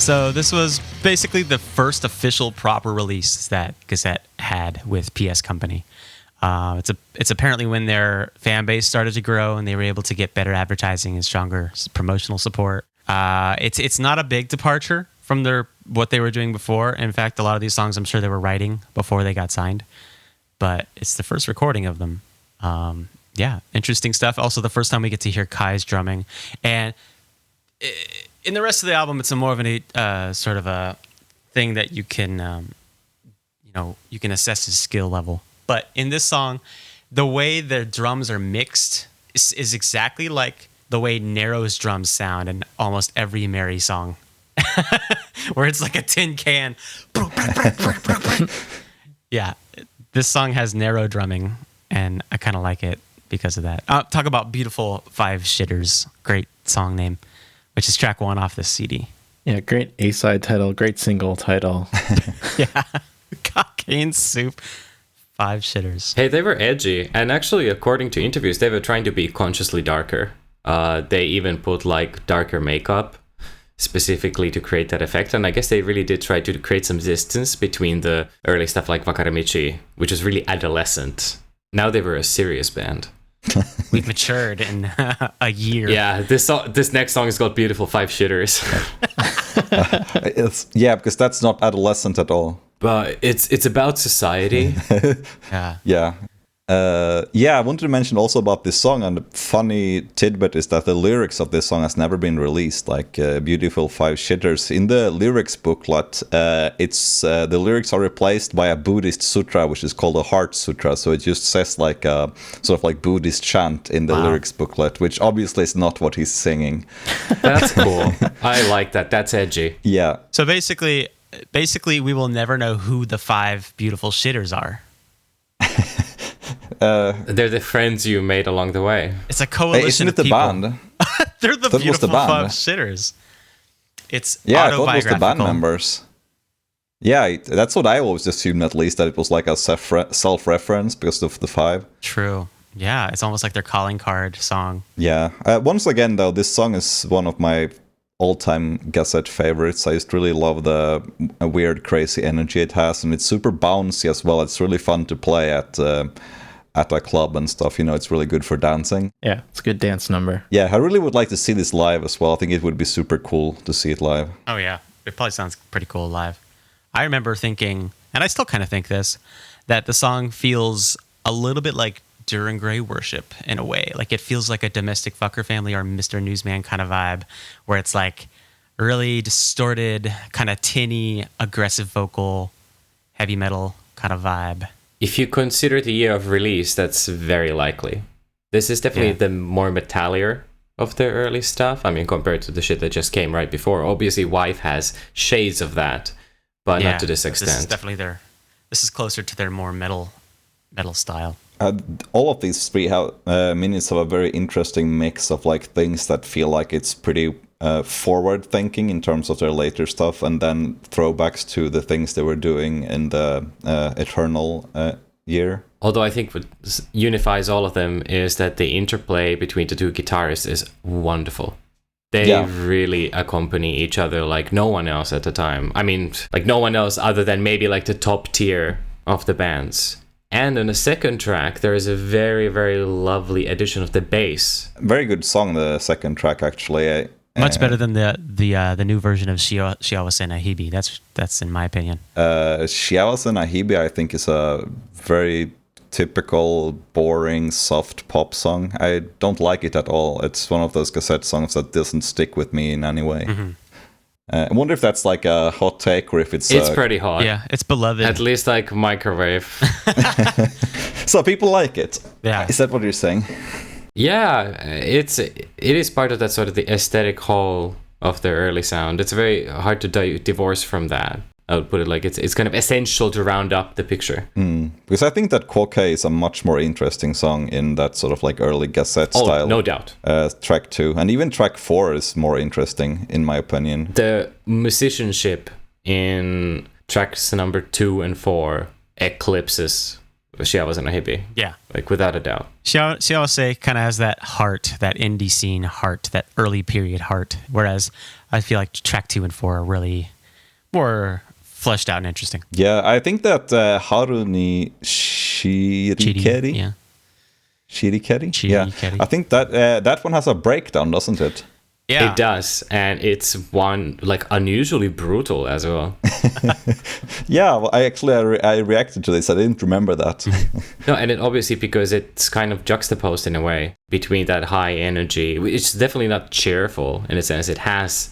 [SPEAKER 2] So this was basically the first official proper release that Gazette had with PS Company. It's apparently when their fan base started to grow and they were able to get better advertising and stronger promotional support. It's not a big departure from what they were doing before. In fact, a lot of these songs I'm sure they were writing before they got signed, but it's the first recording of them. Yeah, interesting stuff. Also, the first time we get to hear Kai's drumming, and in the rest of the album, it's more of a sort of a thing that you can you can assess his skill level. But in this song, the way the drums are mixed is exactly like the way Nero's drums sound in almost every Mary song, where it's like a tin can. Yeah, this song has Nero drumming, and I kind of like it because of that. Talk about beautiful 5 shitters. Great song name, which is track 1 off this CD.
[SPEAKER 4] Yeah, great A-side title, great single title.
[SPEAKER 2] Yeah, Cocaine Soup. 5 shitters.
[SPEAKER 1] Hey, they were edgy, and actually, according to interviews, they were trying to be consciously darker. They even put like darker makeup specifically to create that effect, and I guess they really did try to create some distance between the early stuff like Wakaramichi, which was really adolescent. Now they were a serious band.
[SPEAKER 2] We've matured in a year.
[SPEAKER 1] Yeah, this next song is called Beautiful 5 Shitters.
[SPEAKER 3] Because that's not adolescent at all.
[SPEAKER 1] But it's about society.
[SPEAKER 2] Yeah.
[SPEAKER 3] I wanted to mention also about this song, and the funny tidbit is that the lyrics of this song has never been released, like Beautiful 5 Shitters. In the lyrics booklet, the lyrics are replaced by a Buddhist sutra, which is called a Heart Sutra, so it just says like a sort of like Buddhist chant in the lyrics booklet, which obviously is not what he's singing.
[SPEAKER 1] That's cool. I like that. That's edgy.
[SPEAKER 3] Yeah.
[SPEAKER 2] So basically we will never know who the 5 beautiful shitters are.
[SPEAKER 1] They're the friends you made along the way.
[SPEAKER 2] It's a coalition
[SPEAKER 3] isn't it
[SPEAKER 2] of
[SPEAKER 3] the
[SPEAKER 2] people.
[SPEAKER 3] band?
[SPEAKER 2] They're the
[SPEAKER 3] That was
[SPEAKER 2] beautiful
[SPEAKER 3] the band.
[SPEAKER 2] 5 shitters. It's
[SPEAKER 3] I thought it was the band
[SPEAKER 2] autobiographical.
[SPEAKER 3] members. Yeah, that's what I always assumed, at least, that it was like a self-reference because of the 5.
[SPEAKER 2] True. Yeah, it's almost like their calling card song.
[SPEAKER 3] Yeah. Once again, though, this song is one of my all-time Gazette favorites. I just really love the weird, crazy energy it has, and it's super bouncy as well. It's really fun to play at a club and stuff. It's really good for dancing.
[SPEAKER 4] Yeah, it's a good dance number.
[SPEAKER 3] Yeah, I really would like to see this live as well. I think it would be super cool to see it live.
[SPEAKER 2] Oh yeah, it probably sounds pretty cool live. I remember thinking, and I still kind of think this, that the song feels a little bit like Duran Gray Worship in a way. Like it feels like a Domestic Fucker Family or Mr. Newsman kind of vibe, where it's like really distorted, kind of tinny, aggressive vocal, heavy metal kind of vibe.
[SPEAKER 1] If you consider the year of release, that's very likely. This is definitely the more metallier of the early stuff. I mean, compared to the shit that just came right before. Obviously, Wife has shades of that, but not to this extent.
[SPEAKER 2] This is definitely this is closer to their more metal style.
[SPEAKER 3] All of these 3 minutes have a very interesting mix of like things that feel like it's pretty forward thinking in terms of their later stuff, and then throwbacks to the things they were doing in the Eternal year.
[SPEAKER 1] Although I think what unifies all of them is that the interplay between the 2 guitarists is wonderful. They really accompany each other like no one else at the time. I mean, like no one else other than maybe like the top tier of the bands. And on the second track, there is a very, very lovely addition of the bass.
[SPEAKER 3] Very good song, the second track, actually.
[SPEAKER 2] Much better than the new version of Shiawase Nahibi. That's in my opinion.
[SPEAKER 3] Shiawase Nahibi, I think, is a very typical, boring, soft pop song. I don't like it at all. It's one of those Gazette songs that doesn't stick with me in any way. Mm-hmm. I wonder if that's like a hot take or if it's
[SPEAKER 1] pretty hot.
[SPEAKER 2] Yeah, it's beloved.
[SPEAKER 1] At least like microwave.
[SPEAKER 3] So people like it.
[SPEAKER 2] Yeah.
[SPEAKER 3] Is that what you're saying?
[SPEAKER 1] Yeah, it is part of that sort of the aesthetic whole of the early sound. It's very hard to divorce from that. I would put it like it's kind of essential to round up the picture.
[SPEAKER 3] Because I think that Kokei is a much more interesting song in that sort of like early Gazette style.
[SPEAKER 1] No doubt.
[SPEAKER 3] Track 2 and even track 4 is more interesting in my opinion.
[SPEAKER 1] The musicianship in tracks number 2 and 4 eclipses Shia wasn't a hippie.
[SPEAKER 2] Yeah.
[SPEAKER 1] Like, without a doubt.
[SPEAKER 2] Shiawase kind of has that heart, that indie scene heart, that early period heart. Whereas I feel like track 2 and 4 are really more fleshed out and interesting.
[SPEAKER 3] Yeah, I think that Haruni Shirikeri.
[SPEAKER 2] Yeah.
[SPEAKER 3] Shirikeri? Yeah. I think that one has a breakdown, doesn't it?
[SPEAKER 2] Yeah.
[SPEAKER 1] It does, and it's one like unusually brutal as well.
[SPEAKER 3] Yeah, well, I reacted to this. I didn't remember that.
[SPEAKER 1] No, and it obviously because it's kind of juxtaposed in a way between that high energy. It's definitely not cheerful in a sense. It has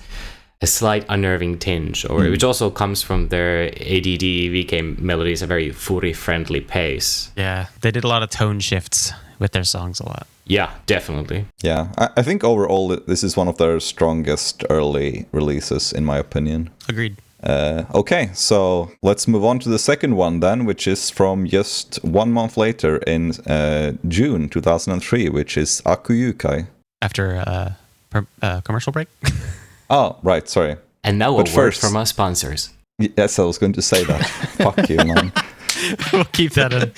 [SPEAKER 1] a slight unnerving tinge, which also comes from their ADD VK melodies, a very Furi-friendly pace.
[SPEAKER 2] Yeah, they did a lot of tone shifts with their songs a lot.
[SPEAKER 1] Yeah, definitely.
[SPEAKER 3] Yeah, I think overall this is one of their strongest early releases, in my opinion.
[SPEAKER 2] Agreed.
[SPEAKER 3] Okay, so let's move on to the second one then, which is from just 1 month later in June 2003, which is Akuyukai.
[SPEAKER 2] After a commercial break?
[SPEAKER 3] Oh, right, sorry.
[SPEAKER 1] And now
[SPEAKER 3] But
[SPEAKER 1] a word
[SPEAKER 3] first-
[SPEAKER 1] from our sponsors.
[SPEAKER 3] Yes, I was going to say that. Fuck you, man.
[SPEAKER 2] We'll keep that in.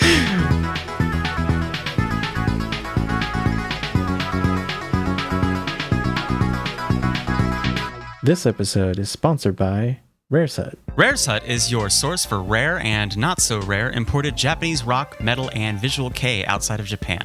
[SPEAKER 4] This episode is sponsored by Rare's Hut.
[SPEAKER 2] Rare's Hut is your source for rare and not so rare imported Japanese rock, metal, and Visual Kei outside of Japan.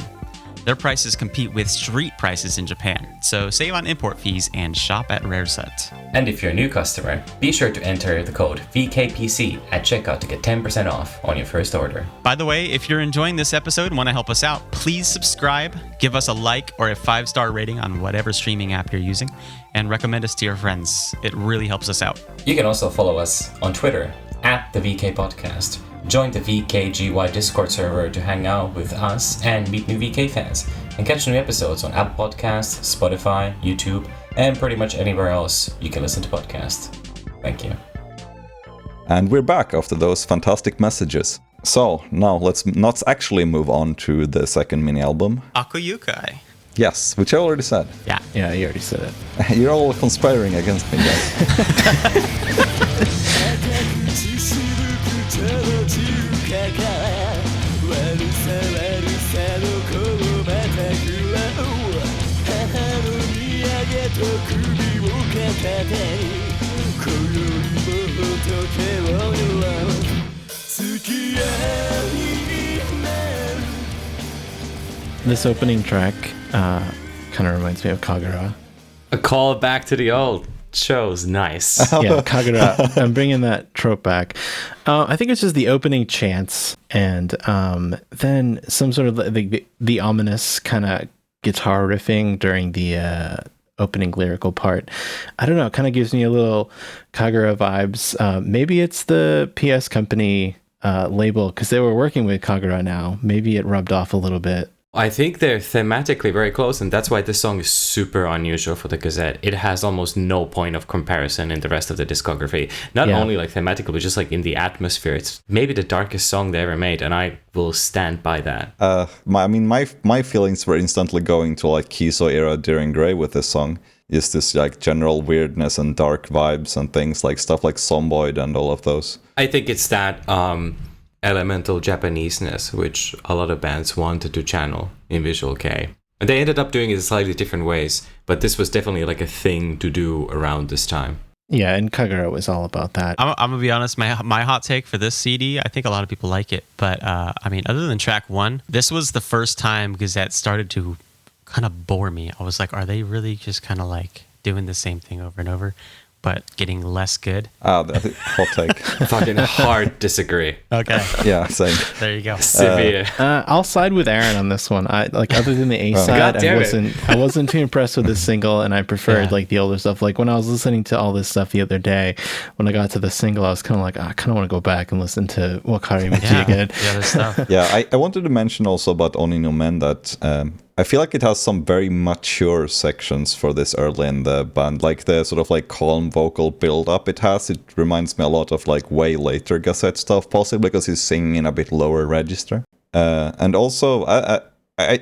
[SPEAKER 2] Their prices compete with street prices in Japan, so save on import fees and shop at Rare's Hut.
[SPEAKER 1] And if you're a new customer, be sure to enter the code VKPC at checkout to get 10% off on your first order.
[SPEAKER 2] By the way, if you're enjoying this episode and want to help us out, please subscribe, give us a like or a 5-star rating on whatever streaming app you're using, and recommend us to your friends. It really helps us out.
[SPEAKER 1] You can also follow us on Twitter at the VK Podcast. Join the vkgy Discord server to hang out with us and meet new VK fans, and catch new episodes on Apple Podcasts, Spotify, YouTube, and pretty much anywhere else you can listen to podcasts. Thank you.
[SPEAKER 3] And we're back after those fantastic messages. So now let's not actually move on to the second mini album.
[SPEAKER 2] Akuyukai.
[SPEAKER 3] Yes, which I already said.
[SPEAKER 4] Yeah, you already said it.
[SPEAKER 3] You're all conspiring against me, guys.
[SPEAKER 4] This opening track kind of reminds me of Kagura.
[SPEAKER 1] A call back to the old shows. Nice.
[SPEAKER 4] Yeah, Kagura. I'm bringing that trope back. I think it's just the opening chants and then some sort of the ominous kind of guitar riffing during the opening lyrical part. I don't know. It kind of gives me a little Kagura vibes. Maybe it's the PS Company label because they were working with Kagura now. Maybe it rubbed off a little bit.
[SPEAKER 1] I think they're thematically very close, and that's why this song is super unusual for the Gazette. It has almost no point of comparison in the rest of the discography. Not only like thematically, but just like in the atmosphere. It's maybe the darkest song they ever made, and I will stand by that.
[SPEAKER 3] My feelings were instantly going to like Kiso era During Grey with this song. Is this like general weirdness and dark vibes and things like stuff like Zomboid and all of those.
[SPEAKER 1] I think it's that elemental Japaneseness, which a lot of bands wanted to channel in Visual Kei. And they ended up doing it in slightly different ways, but this was definitely like a thing to do around this time.
[SPEAKER 4] Yeah, and Kagura was all about that.
[SPEAKER 2] I'm going to be honest, my hot take for this CD, I think a lot of people like it, but other than track 1, this was the first time Gazette started to kind of bore me. I was like, are they really just kind of like doing the same thing over and over, but getting less good?
[SPEAKER 3] Hot take.
[SPEAKER 1] Fucking hard disagree.
[SPEAKER 2] Okay.
[SPEAKER 3] Yeah, same.
[SPEAKER 2] There you go.
[SPEAKER 1] Severe.
[SPEAKER 4] I'll side with Aaron on this one. I like other than the A side,
[SPEAKER 1] God damn it.
[SPEAKER 4] I wasn't too impressed with the single, and I preferred like the older stuff. Like when I was listening to all this stuff the other day, when I got to the single, I was kind of like, I kind of want to go back and listen to Wakari Michi again.
[SPEAKER 2] The other stuff.
[SPEAKER 3] Yeah, I wanted to mention also about Oni no Men that I feel like it has some very mature sections for this early in the band, like the sort of like calm vocal build up it has. It reminds me a lot of like way later Gazette stuff, possibly because he's singing in a bit lower register. And also, I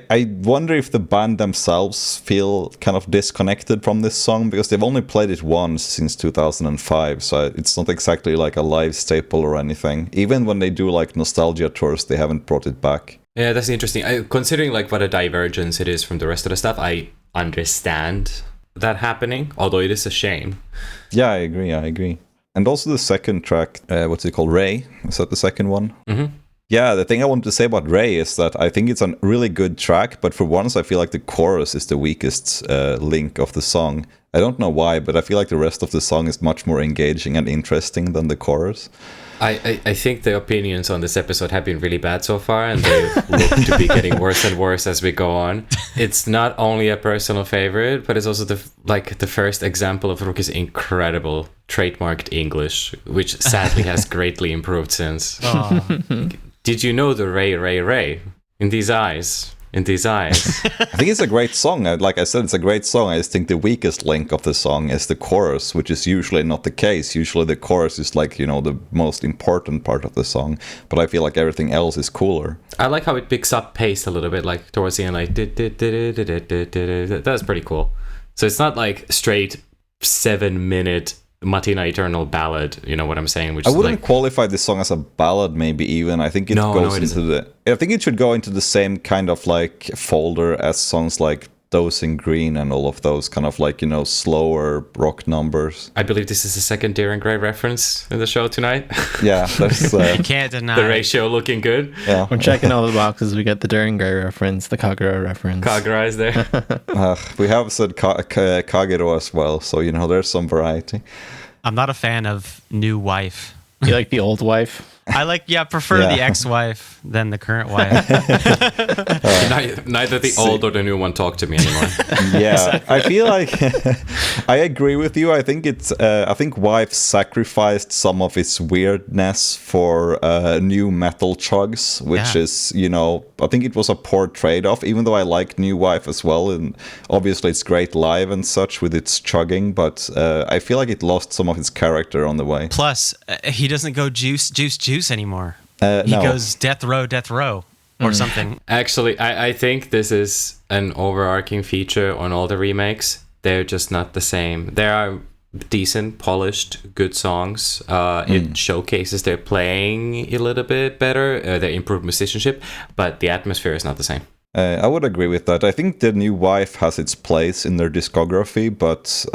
[SPEAKER 3] I wonder if the band themselves feel kind of disconnected from this song, because they've only played it once since 2005, so it's not exactly like a live staple or anything. Even when they do like nostalgia tours, they haven't brought it back.
[SPEAKER 1] Yeah, that's interesting. Considering like what a divergence it is from the rest of the stuff, I understand that happening, although it is a shame.
[SPEAKER 3] Yeah, I agree. And also the second track, what's it called? Ray? Is that the second one?
[SPEAKER 1] Mm-hmm.
[SPEAKER 3] Yeah, the thing I wanted to say about Ray is that I think it's a really good track, but for once I feel like the chorus is the weakest link of the song. I don't know why, but I feel like the rest of the song is much more engaging and interesting than the chorus.
[SPEAKER 1] I think the opinions on this episode have been really bad so far, and they look to be getting worse and worse as we go on. It's not only a personal favorite, but it's also the first example of Ruki's incredible trademarked English, which sadly has greatly improved since. Did you know the Ray, Ray, Ray? In these eyes. I
[SPEAKER 3] think it's a great song. Like I said, it's a great song. I just think the weakest link of the song is the chorus, which is usually not the case. Usually the chorus is like, the most important part of the song. But I feel like everything else is cooler.
[SPEAKER 1] I like how it picks up pace a little bit, like towards the end, like that's pretty cool. So it's not like straight 7-minute Matina Eternal ballad, you know what I'm saying? Which
[SPEAKER 3] I wouldn't qualify this song as a ballad, maybe even. I think it I think it should go into the same kind of like folder as songs like Those in Green and all of those kind of like, slower rock numbers.
[SPEAKER 1] I believe this is the second Deer and Grey reference in the show tonight.
[SPEAKER 3] Yeah, there's
[SPEAKER 2] you can't deny
[SPEAKER 1] the ratio looking good.
[SPEAKER 3] Yeah,
[SPEAKER 4] we're checking all the boxes. We got the Deer and Grey reference, the Kagura reference.
[SPEAKER 1] Kagura is there.
[SPEAKER 3] We have said Kagero as well, so there's some variety.
[SPEAKER 2] I'm not a fan of New Wife.
[SPEAKER 4] You like the old wife?
[SPEAKER 2] I prefer the ex-wife than the current wife.
[SPEAKER 1] Neither the old or the new one talk to me anymore.
[SPEAKER 3] Yeah, I feel like I agree with you. I think I think Wife sacrificed some of its weirdness for new metal chugs, which is, I think it was a poor trade-off, even though I like New Wife as well. And obviously it's great live and such with its chugging, but I feel like it lost some of its character on the way.
[SPEAKER 2] Plus, he doesn't go juice anymore. He
[SPEAKER 3] no.
[SPEAKER 2] goes death row or something.
[SPEAKER 1] Actually, I think this is an overarching feature on all the remakes. They're just not the same. There are decent, polished, good songs. It showcases their playing a little bit better, their improved musicianship, but the atmosphere is not the same.
[SPEAKER 3] I would agree with that. I think the New Wife has its place in their discography, but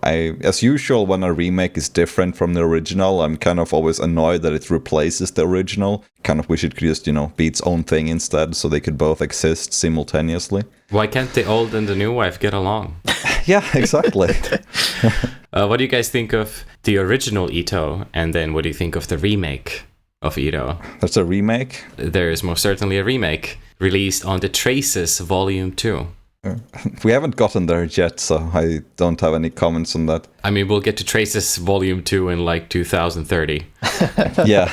[SPEAKER 3] as usual, when a remake is different from the original, I'm kind of always annoyed that it replaces the original. Kind of wish it could just, be its own thing instead, so they could both exist simultaneously.
[SPEAKER 1] Why can't the old and the new wife get along?
[SPEAKER 3] Yeah, exactly.
[SPEAKER 1] What do you guys think of the original Ito, and then what do you think of the remake of Ito?
[SPEAKER 3] That's a remake?
[SPEAKER 1] There is most certainly a remake, released on the Traces Volume 2.
[SPEAKER 3] We haven't gotten there yet, so I don't have any comments on that.
[SPEAKER 1] I mean, we'll get to Traces Volume 2 in like 2030.
[SPEAKER 3] Yeah.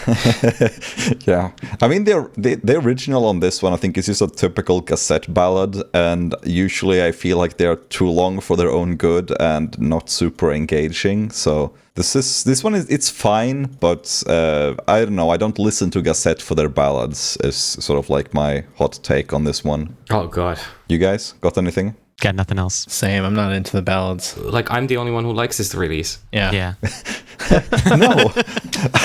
[SPEAKER 3] Yeah. I mean, the original on this one, I think, is just a typical Gazette ballad, and usually I feel like they're too long for their own good and not super engaging, so... This one it's fine, but I don't know. I don't listen to Gazette for their ballads. Is sort of like my hot take on this one.
[SPEAKER 1] Oh God!
[SPEAKER 3] You guys got anything?
[SPEAKER 2] Got nothing else.
[SPEAKER 4] Same. I'm not into the ballads.
[SPEAKER 1] Like I'm the only one who likes this release.
[SPEAKER 2] Yeah.
[SPEAKER 3] No,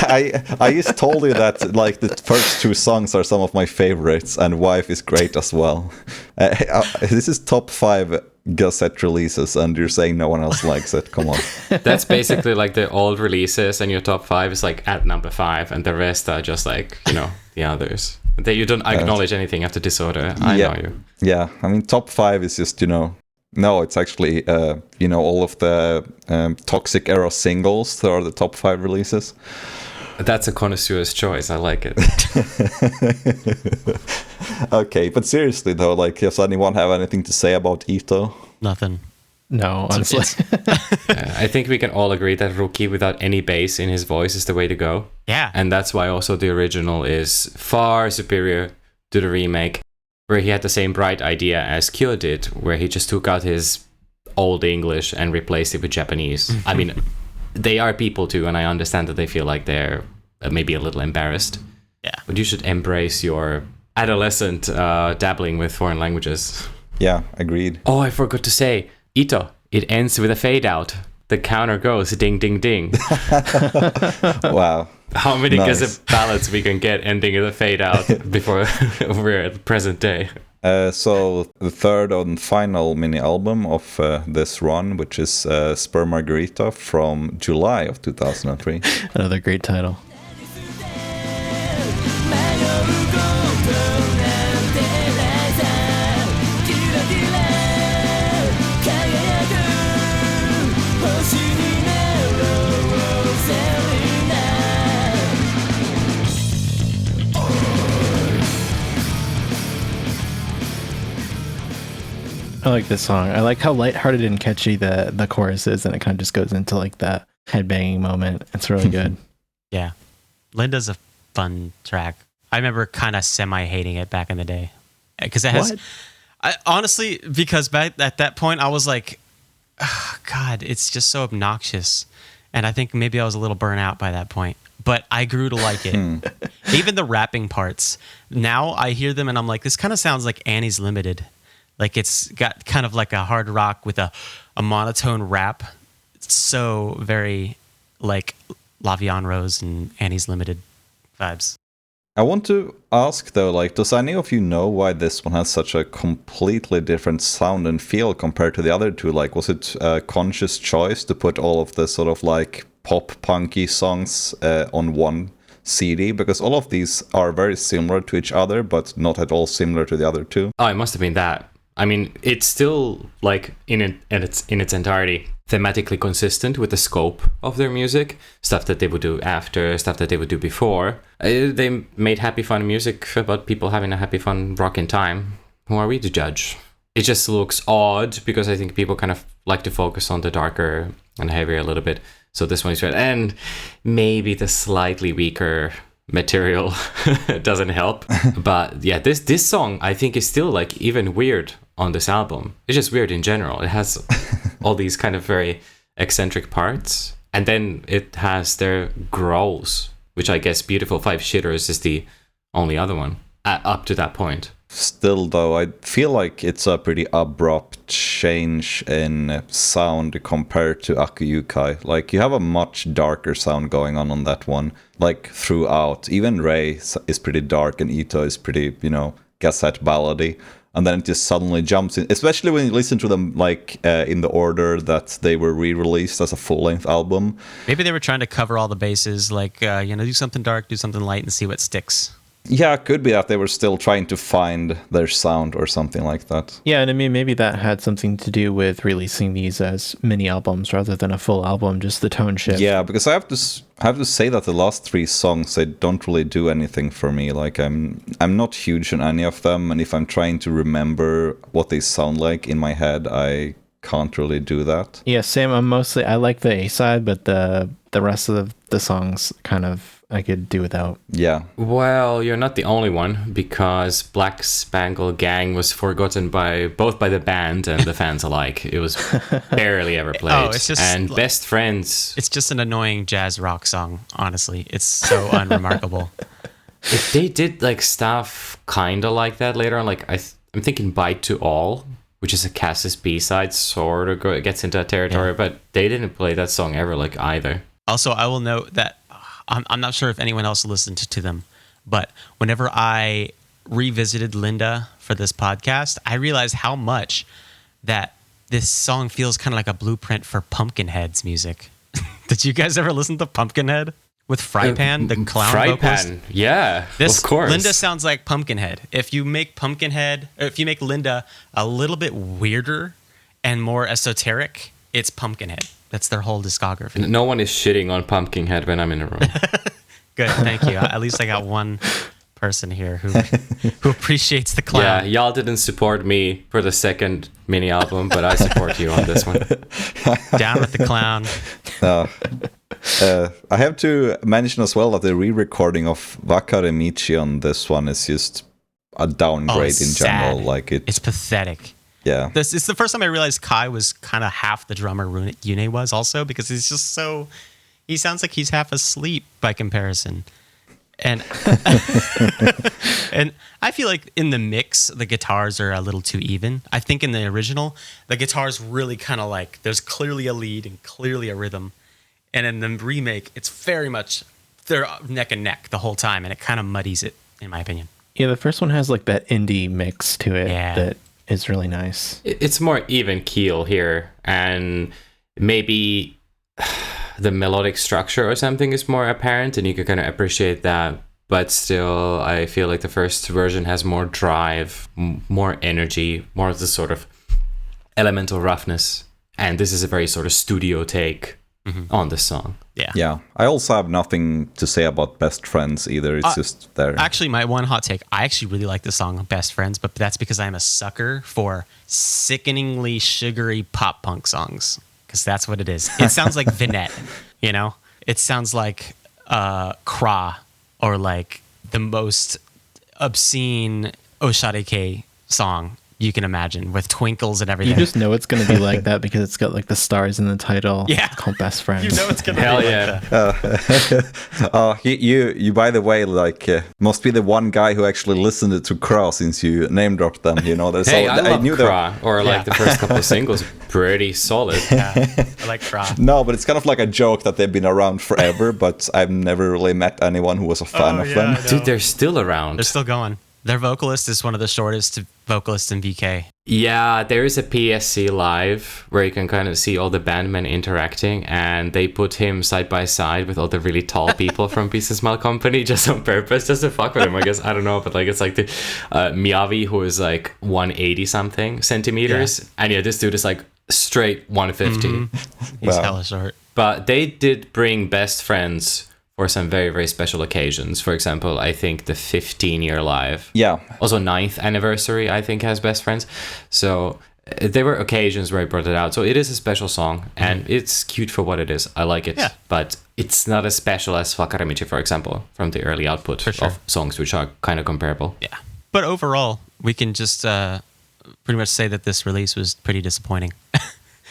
[SPEAKER 3] I just told you that like the first two songs are some of my favorites, and Wife is great as well. This is top 5 Gazette releases, and you're saying no one else likes it. Come on.
[SPEAKER 1] That's basically like the old releases, and your top 5 is like at number 5, and the rest are just like the others. That you don't acknowledge anything after Disorder. I know you.
[SPEAKER 3] Yeah, I mean top 5 is just no, it's actually all of the Toxic Era singles that are the top 5 releases.
[SPEAKER 1] That's a connoisseur's choice. I like it.
[SPEAKER 3] Okay, but seriously though, like, does anyone have anything to say about Ito?
[SPEAKER 2] Nothing.
[SPEAKER 4] No, honestly.
[SPEAKER 1] I think we can all agree that Ruki without any bass in his voice is the way to go.
[SPEAKER 2] Yeah.
[SPEAKER 1] And that's why also the original is far superior to the remake, where he had the same bright idea as Kyo did, where he just took out his old English and replaced it with Japanese. I mean, they are people too, and I understand that they feel like they're maybe a little embarrassed.
[SPEAKER 2] Yeah.
[SPEAKER 1] But you should embrace your adolescent dabbling with foreign languages.
[SPEAKER 3] Yeah, agreed.
[SPEAKER 1] Oh, I forgot to say, Ito, it ends with a fade out. The counter goes ding, ding, ding.
[SPEAKER 3] Wow.
[SPEAKER 1] How many
[SPEAKER 3] Nice.
[SPEAKER 1] Gazette ballads we can get ending with a fade out before we're at the present day?
[SPEAKER 3] So the third and final mini album of this run, which is Spur Margarita from July of 2003.
[SPEAKER 4] Another great title. I like this song. I like how lighthearted and catchy the chorus is, and it kind of just goes into like that headbanging moment. It's really good.
[SPEAKER 2] Yeah. Linda's a fun track. I remember kind of semi-hating it back in the day. Because it has... honestly, because back at that point, I was like, oh, God, it's just so obnoxious. And I think maybe I was a little burnt out by that point. But I grew to like it. Even the rapping parts. Now I hear them and I'm like, this kind of sounds like Annie's Limited. Like it's got kind of like a hard rock with a monotone rap. It's so very like Lavian Rose and Annie's Limited vibes.
[SPEAKER 3] I want to ask though, like, does any of you know why this one has such a completely different sound and feel compared to the other two? Like, was it a conscious choice to put all of the sort of like pop punky songs on one CD? Because all of these are very similar to each other, but not at all similar to the other two.
[SPEAKER 1] Oh, it must have been that. I mean, it's still like in its entirety thematically consistent with the scope of their music, stuff that they would do after, stuff that they would do before. They made happy fun music about people having a happy fun rockin' time. Who are we to judge? It just looks odd because I think people kind of like to focus on the darker and heavier a little bit. So this one is red, and maybe the slightly weaker material doesn't help. But yeah, this song I think is still like even weird on this album. It's just weird in general. It has all these kind of very eccentric parts, and then it has their growls, which I guess Beautiful Five Shitters is the only other one up to that point.
[SPEAKER 3] Still, though, I feel like it's a pretty abrupt change in sound compared to Akuyukai. Like, you have a much darker sound going on that one, like, throughout. Even Ray is pretty dark, and Ito is pretty, Gazette ballady. And then it just suddenly jumps in, especially when you listen to them, like, in the order that they were re-released as a full-length album.
[SPEAKER 2] Maybe they were trying to cover all the bases, like, do something dark, do something light, and see what sticks.
[SPEAKER 3] Yeah, it could be that they were still trying to find their sound or something like that.
[SPEAKER 4] Yeah, and I mean, maybe that had something to do with releasing these as mini albums rather than a full album, just the tone shift.
[SPEAKER 3] Yeah, because I have to say that the last three songs, they don't really do anything for me. Like, I'm not huge on any of them, and if I'm trying to remember what they sound like in my head, I can't really do that.
[SPEAKER 4] Yeah, same. I like the A-side, but the rest of the songs kind of I could do without.
[SPEAKER 3] Yeah.
[SPEAKER 1] Well, you're not the only one, because Black Spangle Gang was forgotten both by the band and the fans alike. It was barely ever played.
[SPEAKER 2] It's just,
[SPEAKER 1] and Best Friends.
[SPEAKER 2] It's just an annoying jazz rock song, honestly. It's so unremarkable.
[SPEAKER 1] If they did like stuff kind of like that later on, like I'm thinking Bite to All, which is a Cassis B-side, sort of gets into that territory, but they didn't play that song ever like either.
[SPEAKER 2] Also, I will note that I'm not sure if anyone else listened to them, but whenever I revisited Linda for this podcast, I realized how much that this song feels kind of like a blueprint for Pumpkinhead's music. Did you guys ever listen to Pumpkinhead with Frypan, the clown vocalist?
[SPEAKER 1] Frypan, yeah, of course.
[SPEAKER 2] Linda sounds like Pumpkinhead. If you make Linda a little bit weirder and more esoteric, it's Pumpkinhead. That's their whole discography.
[SPEAKER 1] No one is shitting on Pumpkinhead when I'm in a room.
[SPEAKER 2] Good, thank you. At least I got one person here who appreciates the clown.
[SPEAKER 1] Yeah, y'all didn't support me for the second mini album, but I support you on this one.
[SPEAKER 2] Down with the clown.
[SPEAKER 3] I have to mention as well that the re-recording of Wakare Michi on this one is just a downgrade in general.
[SPEAKER 2] Sad.
[SPEAKER 3] Like
[SPEAKER 2] it's pathetic.
[SPEAKER 3] Yeah.
[SPEAKER 2] It's the first time I realized Kai was kind of half the drummer Yune was also, because he's just so... He sounds like he's half asleep by comparison. And and I feel like in the mix, the guitars are a little too even. I think in the original, the guitars really kind of like, there's clearly a lead and clearly a rhythm. And in the remake, it's very much, they're neck and neck the whole time. And it kind of muddies it, in my opinion.
[SPEAKER 4] Yeah, the first one has like that indie mix to it that is really nice.
[SPEAKER 1] It's more even keel here. And maybe the melodic structure or something is more apparent, and you can kind of appreciate that. But still, I feel like the first version has more drive, more energy, more of the sort of elemental roughness. And this is a very sort of studio take on the song.
[SPEAKER 3] Yeah. I also have nothing to say about Best Friends either. It's just there.
[SPEAKER 2] Actually, my one hot take, I actually really like the song Best Friends, but that's because I'm a sucker for sickeningly sugary pop punk songs. Because that's what it is. It sounds like Vinette, you know? It sounds like Kra, or like the most obscene Osharike song you can imagine, with twinkles and everything.
[SPEAKER 4] You just know it's going to be like that because it's got like the stars in the title.
[SPEAKER 2] Yeah.
[SPEAKER 4] It's called Best Friends.
[SPEAKER 2] You know it's going to be like
[SPEAKER 3] that. You by the way, like must be the one guy who actually listened to Kra since you name dropped them. You know,
[SPEAKER 1] hey, I love Kra, or like the first couple of singles, pretty solid.
[SPEAKER 2] Yeah, I like Kra.
[SPEAKER 3] No, but it's kind of like a joke that they've been around forever, but I've never really met anyone who was a fan of them.
[SPEAKER 1] Dude, they're still around.
[SPEAKER 2] They're still going. Their vocalist is one of the shortest vocalists in VK.
[SPEAKER 1] Yeah, there is a PSC live where you can kind of see all the bandmen interacting, and they put him side by side with all the really tall people from Pieces Small Company just on purpose, just to fuck with him, I guess. I don't know, but like it's like the Miyavi, who is like 180 something centimeters, and this dude is like straight 150.
[SPEAKER 2] He's hella short.
[SPEAKER 1] But they did bring Best Friends for some very, very special occasions. For example, I think the 15-year live.
[SPEAKER 3] Yeah.
[SPEAKER 1] Also 9th anniversary, I think, has Best Friends. So there were occasions where I brought it out. So it is a special song, and it's cute for what it is. I like it. Yeah. But it's not as special as Wakaramichi, for example, from the early output of songs, which are kind of comparable.
[SPEAKER 2] Yeah. But overall, we can just pretty much say that this release was pretty disappointing.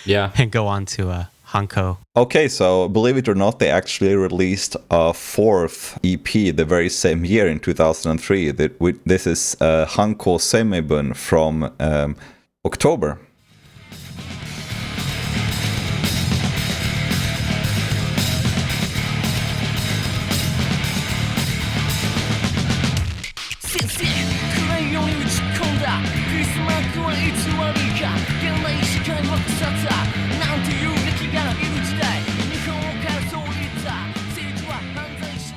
[SPEAKER 1] Yeah.
[SPEAKER 2] And go on to Hanko.
[SPEAKER 3] Okay, so believe it or not, they actually released a 4th EP the very same year in 2003. This is Hanko Semibun from October.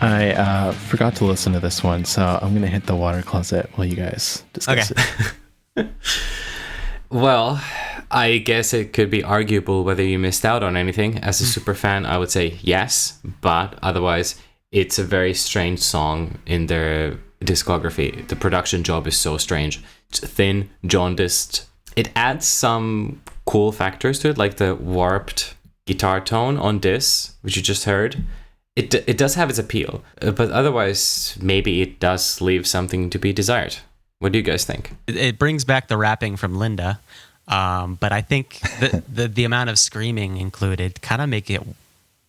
[SPEAKER 4] I forgot to listen to this one, so I'm going to hit the water closet while you guys discuss it.
[SPEAKER 1] Well, I guess it could be arguable whether you missed out on anything. As a super fan, I would say yes, but otherwise, it's a very strange song in their discography. The production job is so strange. It's thin, jaundiced. It adds some cool factors to it, like the warped guitar tone on this, which you just heard. It does have its appeal, but otherwise, maybe it does leave something to be desired. What do you guys think?
[SPEAKER 2] It brings back the rapping from Linda, but I think the amount of screaming included kind of make it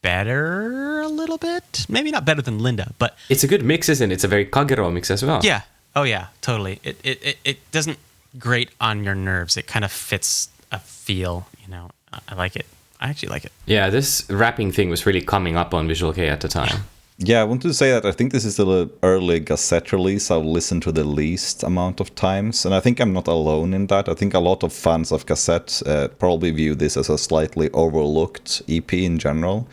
[SPEAKER 2] better a little bit. Maybe not better than Linda, but
[SPEAKER 1] it's a good mix, isn't it? It's a very Kagero mix as well.
[SPEAKER 2] Yeah. Oh yeah, totally. It doesn't grate on your nerves. It kind of fits a feel. You know, I like it. I actually like it.
[SPEAKER 1] Yeah, this rapping thing was really coming up on Visual Kei at the time.
[SPEAKER 3] Yeah, I want to say that I think this is the early Gazette release I've listened to the least amount of times, and I think I'm not alone in that. I think a lot of fans of Gazette probably view this as a slightly overlooked EP in general,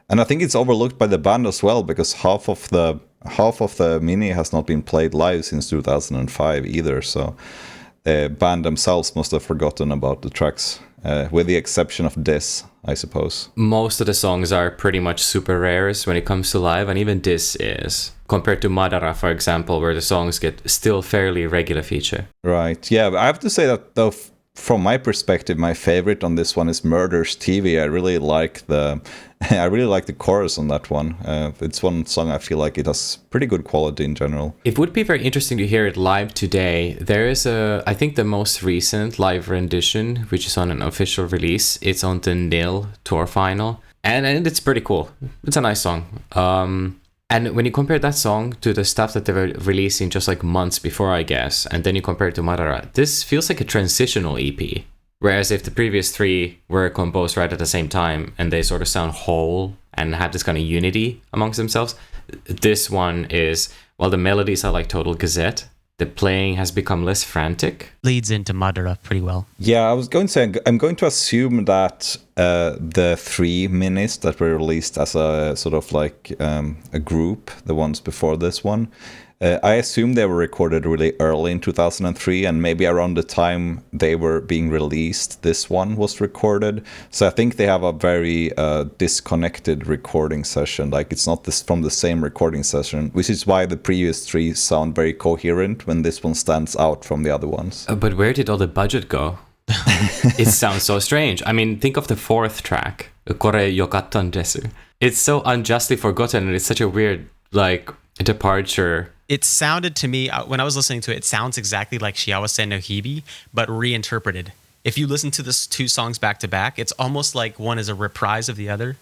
[SPEAKER 3] and I think it's overlooked by the band as well, because half of the mini has not been played live since 2005 either. So the band themselves must have forgotten about the tracks. With the exception of this, I suppose.
[SPEAKER 1] Most of the songs are pretty much super rares when it comes to live, and even this is. Compared to MADARA, for example, where the songs get still fairly regular feature.
[SPEAKER 3] Right, yeah, but I have to say that, though, from my perspective, my favorite on this one is Murder's TV. I really like the chorus on that one. It's one song I feel like it has pretty good quality in general.
[SPEAKER 1] It would be very interesting to hear it live today. There is I think the most recent live rendition, which is on an official release. It's on the Nil tour final, and it's pretty cool. It's a nice song. And when you compare that song to the stuff that they were releasing just like months before, I guess, and then you compare it to Madara, this feels like a transitional EP. Whereas if the previous three were composed right at the same time and they sort of sound whole and have this kind of unity amongst themselves, this one is, while the melodies are like total Gazette, the playing has become less frantic.
[SPEAKER 2] Leads into Madara pretty well.
[SPEAKER 3] Yeah, I was going to say, I'm going to assume that the 3 minis that were released as a sort of like a group, the ones before this one, I assume they were recorded really early in 2003, and maybe around the time they were being released, this one was recorded. So I think they have a very disconnected recording session. Like, it's not this from the same recording session, which is why the previous 3 sound very coherent when this one stands out from the other ones.
[SPEAKER 1] But where did all the budget go? It sounds so strange. I mean, think of the 4th track, Kore Yokattan desu. It's so unjustly forgotten, and it's such a weird, like, departure.
[SPEAKER 2] It sounded to me, when I was listening to it, it sounds exactly like Shiawase no Hibi, but reinterpreted. If you listen to this 2 songs back to back, it's almost like one is a reprise of the other.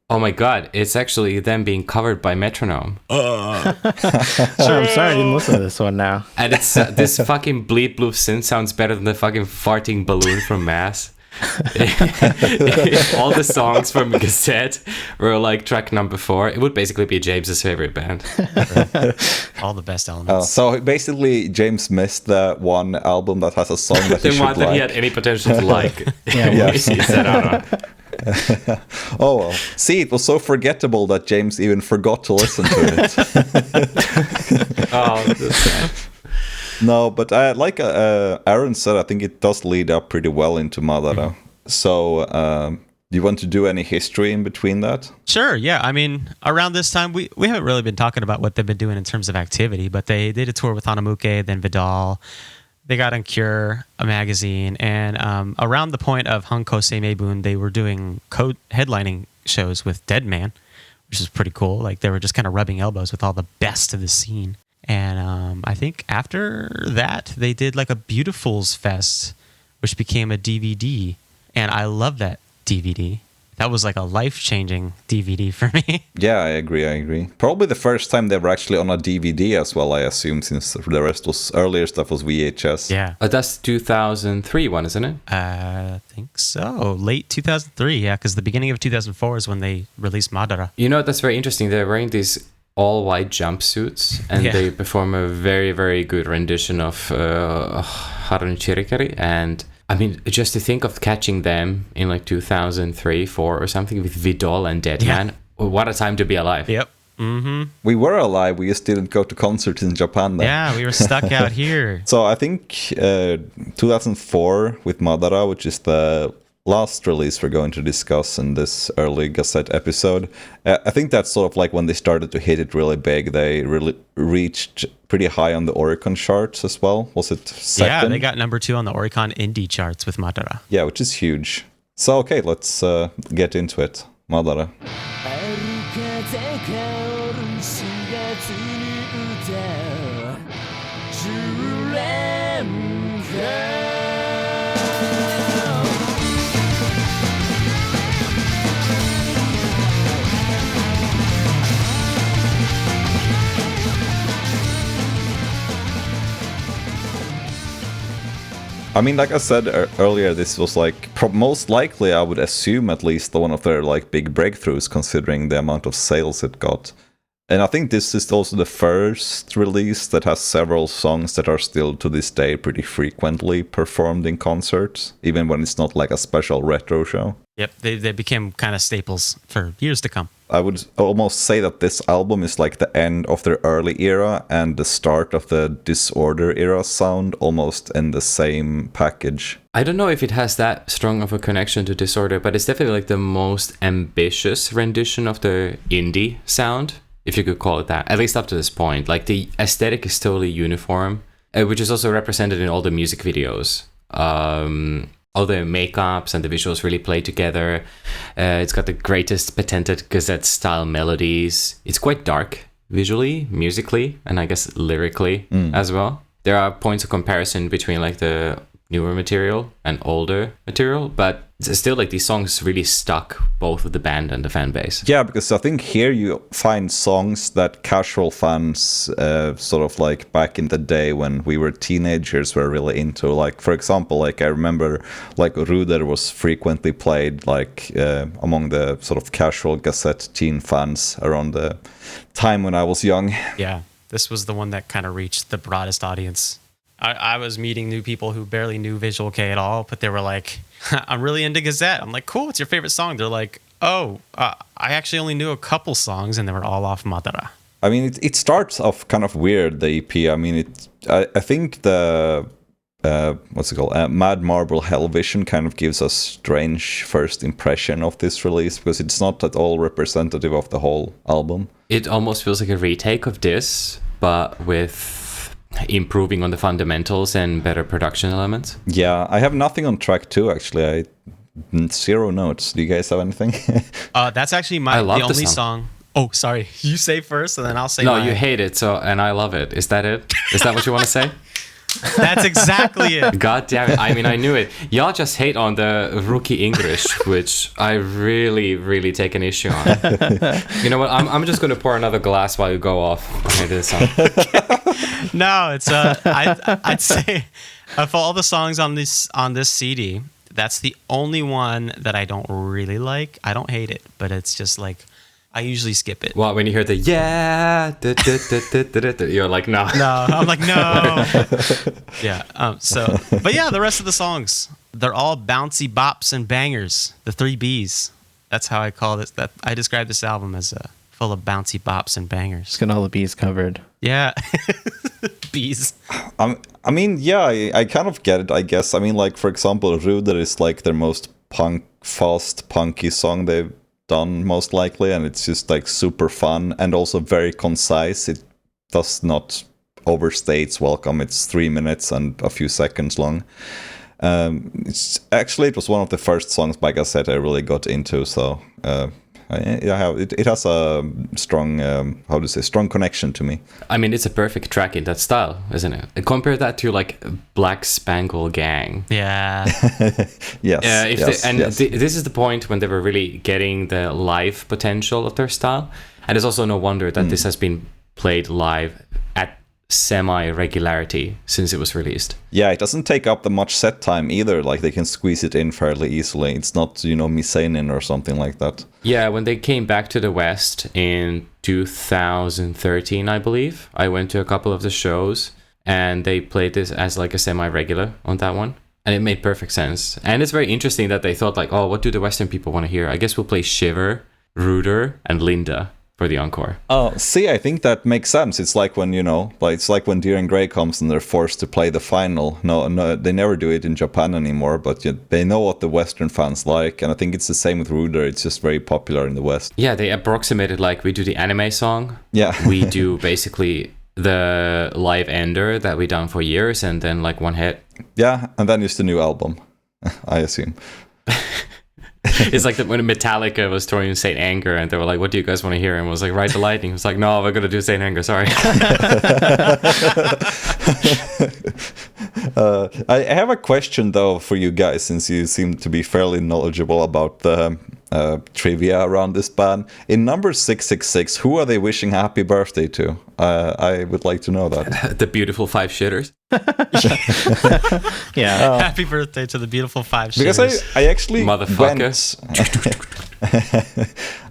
[SPEAKER 1] Oh my god, it's actually them being covered by Metronome.
[SPEAKER 4] Sure, I'm sorry I didn't listen to this one now.
[SPEAKER 1] And it's this fucking bleep bloop synth sounds better than the fucking farting balloon from Mass. If all the songs from Gazette were like track number 4, it would basically be James's favorite band.
[SPEAKER 2] All the best elements.
[SPEAKER 3] So basically, James missed the one album that has a song that he
[SPEAKER 1] The
[SPEAKER 3] should
[SPEAKER 1] one that
[SPEAKER 3] like.
[SPEAKER 1] he had any potential to like.
[SPEAKER 4] Yeah,
[SPEAKER 1] He said, I don't know.
[SPEAKER 3] Oh well. See, it was so forgettable that James even forgot to listen to it.
[SPEAKER 1] Oh, that's sad.
[SPEAKER 3] No, but like Aaron said, I think it does lead up pretty well into Madara. So, do you want to do any history in between that?
[SPEAKER 2] Sure, yeah. I mean, around this time, we haven't really been talking about what they've been doing in terms of activity, but they did a tour with Hanamuke, then Vidal. They got on Cure, a magazine, and around the point of Hanko Seimei-bun, they were doing headlining shows with Deadman, which is pretty cool. Like, they were just kind of rubbing elbows with all the best of the scene. And I think after that, they did like a Beautifuls Fest, which became a DVD. And I love that DVD. That was like a life-changing DVD for me.
[SPEAKER 3] Yeah, I agree. Probably the first time they were actually on a DVD as well, I assume, since the rest was earlier stuff was VHS.
[SPEAKER 2] Yeah.
[SPEAKER 1] That's 2003 one, isn't it?
[SPEAKER 2] I think so. Late 2003, yeah, because the beginning of 2004 is when they released Madara.
[SPEAKER 1] You know, that's very interesting. They're wearing these all-white jumpsuits, and they perform a very, very good rendition of Harun Chirikari. And I mean, just to think of catching them in like 2003, 4 or something with Vidal and Deadman, what a time to be alive.
[SPEAKER 2] Yep. Mm-hmm.
[SPEAKER 3] We were alive, we just didn't go to concerts in Japan then.
[SPEAKER 2] Yeah, we were stuck out here.
[SPEAKER 3] So I think 2004 with Madara, which is the last release we're going to discuss in this early Gazette episode, I think that's sort of like when they started to hit it really big. They really reached pretty high on the Oricon charts as well. Was it second?
[SPEAKER 2] Yeah, they got number 2 on the Oricon indie charts with Madara.
[SPEAKER 3] Yeah, which is huge. So okay, let's get into it. Madara. I mean, like I said earlier, this was like most likely, I would assume, at least one of their like big breakthroughs, considering the amount of sales it got. And I think this is also the first release that has several songs that are still to this day pretty frequently performed in concerts, even when it's not like a special retro show.
[SPEAKER 2] Yep, they became kind of staples for years to come.
[SPEAKER 3] I would almost say that this album is like the end of their early era and the start of the Disorder era sound, almost in the same package.
[SPEAKER 1] I don't know if it has that strong of a connection to Disorder, but it's definitely like the most ambitious rendition of the indie sound, if you could call it that, at least up to this point. Like, the aesthetic is totally uniform, which is also represented in all the music videos. All the makeups and the visuals really play together. It's got the greatest patented Gazette-style melodies. It's quite dark visually, musically, and I guess lyrically as well. There are points of comparison between like the newer material and older material, but still, like, these songs really stuck both with the band and the fan base.
[SPEAKER 3] Yeah, because I think here you find songs that casual fans sort of like back in the day when we were teenagers were really into. Like, for example, like I remember like Ruder was frequently played like among the sort of casual Gazette teen fans around the time when I was young.
[SPEAKER 2] Yeah, this was the one that kind of reached the broadest audience. I was meeting new people who barely knew Visual Kei at all, but they were like, I'm really into Gazette. I'm like, cool, what's your favorite song? They're like, I actually only knew a couple songs, and they were all off MADARA.
[SPEAKER 3] I mean, it starts off kind of weird, the EP. I mean, I think the, what's it called? Mad Marble Hell Vision kind of gives a strange first impression of this release, because it's not at all representative of the whole album.
[SPEAKER 1] It almost feels like a retake of this, but with improving on the fundamentals and better production elements.
[SPEAKER 3] Yeah, I have nothing on track 2, actually. Zero notes. Do you guys have anything?
[SPEAKER 2] That's actually the only song. Oh, sorry. You say first, and then I'll say
[SPEAKER 1] No,
[SPEAKER 2] mine.
[SPEAKER 1] you hate it, and I love it. Is that it? Is that what you want to say?
[SPEAKER 2] That's exactly it.
[SPEAKER 1] God damn it. I mean, I knew it. Y'all just hate on the rookie English, which I really, really take an issue on. You know what? I'm just going to pour another glass while you go off into the song.
[SPEAKER 2] No, it's I'd say of all the songs on this CD, that's the only one that I don't really like. I don't hate it, but it's just like I usually skip it.
[SPEAKER 1] Well, when you hear the you're like, no.
[SPEAKER 2] No, I'm like, no. Yeah. But yeah, the rest of the songs, they're all bouncy bops and bangers. The 3 Bs. That's how I call this. That I describe this album as full of bouncy bops and bangers.
[SPEAKER 4] Just got all the Bs covered.
[SPEAKER 2] Yeah. Bees.
[SPEAKER 3] I mean, yeah, I kind of get it, I guess. I mean, like, for example, Ruder is like their most fast, punky song they've done, most likely, and it's just like super fun and also very concise. It does not overstay its welcome. It's 3 minutes and a few seconds long. It was one of the first songs by Gazette I really got into, so it has a strong strong connection to me.
[SPEAKER 1] I mean, it's a perfect track in that style, isn't it? Compare that to like Black Spangle Gang.
[SPEAKER 2] Yeah.
[SPEAKER 3] Yes.
[SPEAKER 1] This is the point when they were really getting the live potential of their style, and it's also no wonder that this has been played live at semi-regularity since it was released.
[SPEAKER 3] Yeah, it doesn't take up that much set time either. Like, they can squeeze it in fairly easily. It's not, Misenin or something like that.
[SPEAKER 1] Yeah, when they came back to the West in 2013, I believe, I went to a couple of the shows, and they played this as like a semi-regular on that one. And it made perfect sense. And it's very interesting that they thought like, oh, what do the Western people want to hear? I guess we'll play Shiver, Ruder, and Linda for the encore.
[SPEAKER 3] Oh, see, I think that makes sense. It's like when, it's like when Deer and Grey comes and they're forced to play the final. No, they never do it in Japan anymore, but they know what the Western fans like. And I think it's the same with Ruder. It's just very popular in the West.
[SPEAKER 1] Yeah, they approximated like we do the anime song.
[SPEAKER 3] Yeah.
[SPEAKER 1] We do basically the live ender that we done for years and then like one hit.
[SPEAKER 3] Yeah, and then it's the new album, I assume.
[SPEAKER 1] It's like when Metallica was touring Saint Anger and they were like, what do you guys want to hear? And was like, Ride the Lightning. It was like, no, we're going to do Saint Anger, sorry.
[SPEAKER 3] I have a question, though, for you guys, since you seem to be fairly knowledgeable about the trivia around this band. In number 666, who are they wishing happy birthday to? I would like to know that.
[SPEAKER 1] The beautiful 5 shitters.
[SPEAKER 4] Yeah.
[SPEAKER 2] Happy birthday to the beautiful 5
[SPEAKER 3] Because
[SPEAKER 2] shitters.
[SPEAKER 3] I actually
[SPEAKER 1] Motherfucker.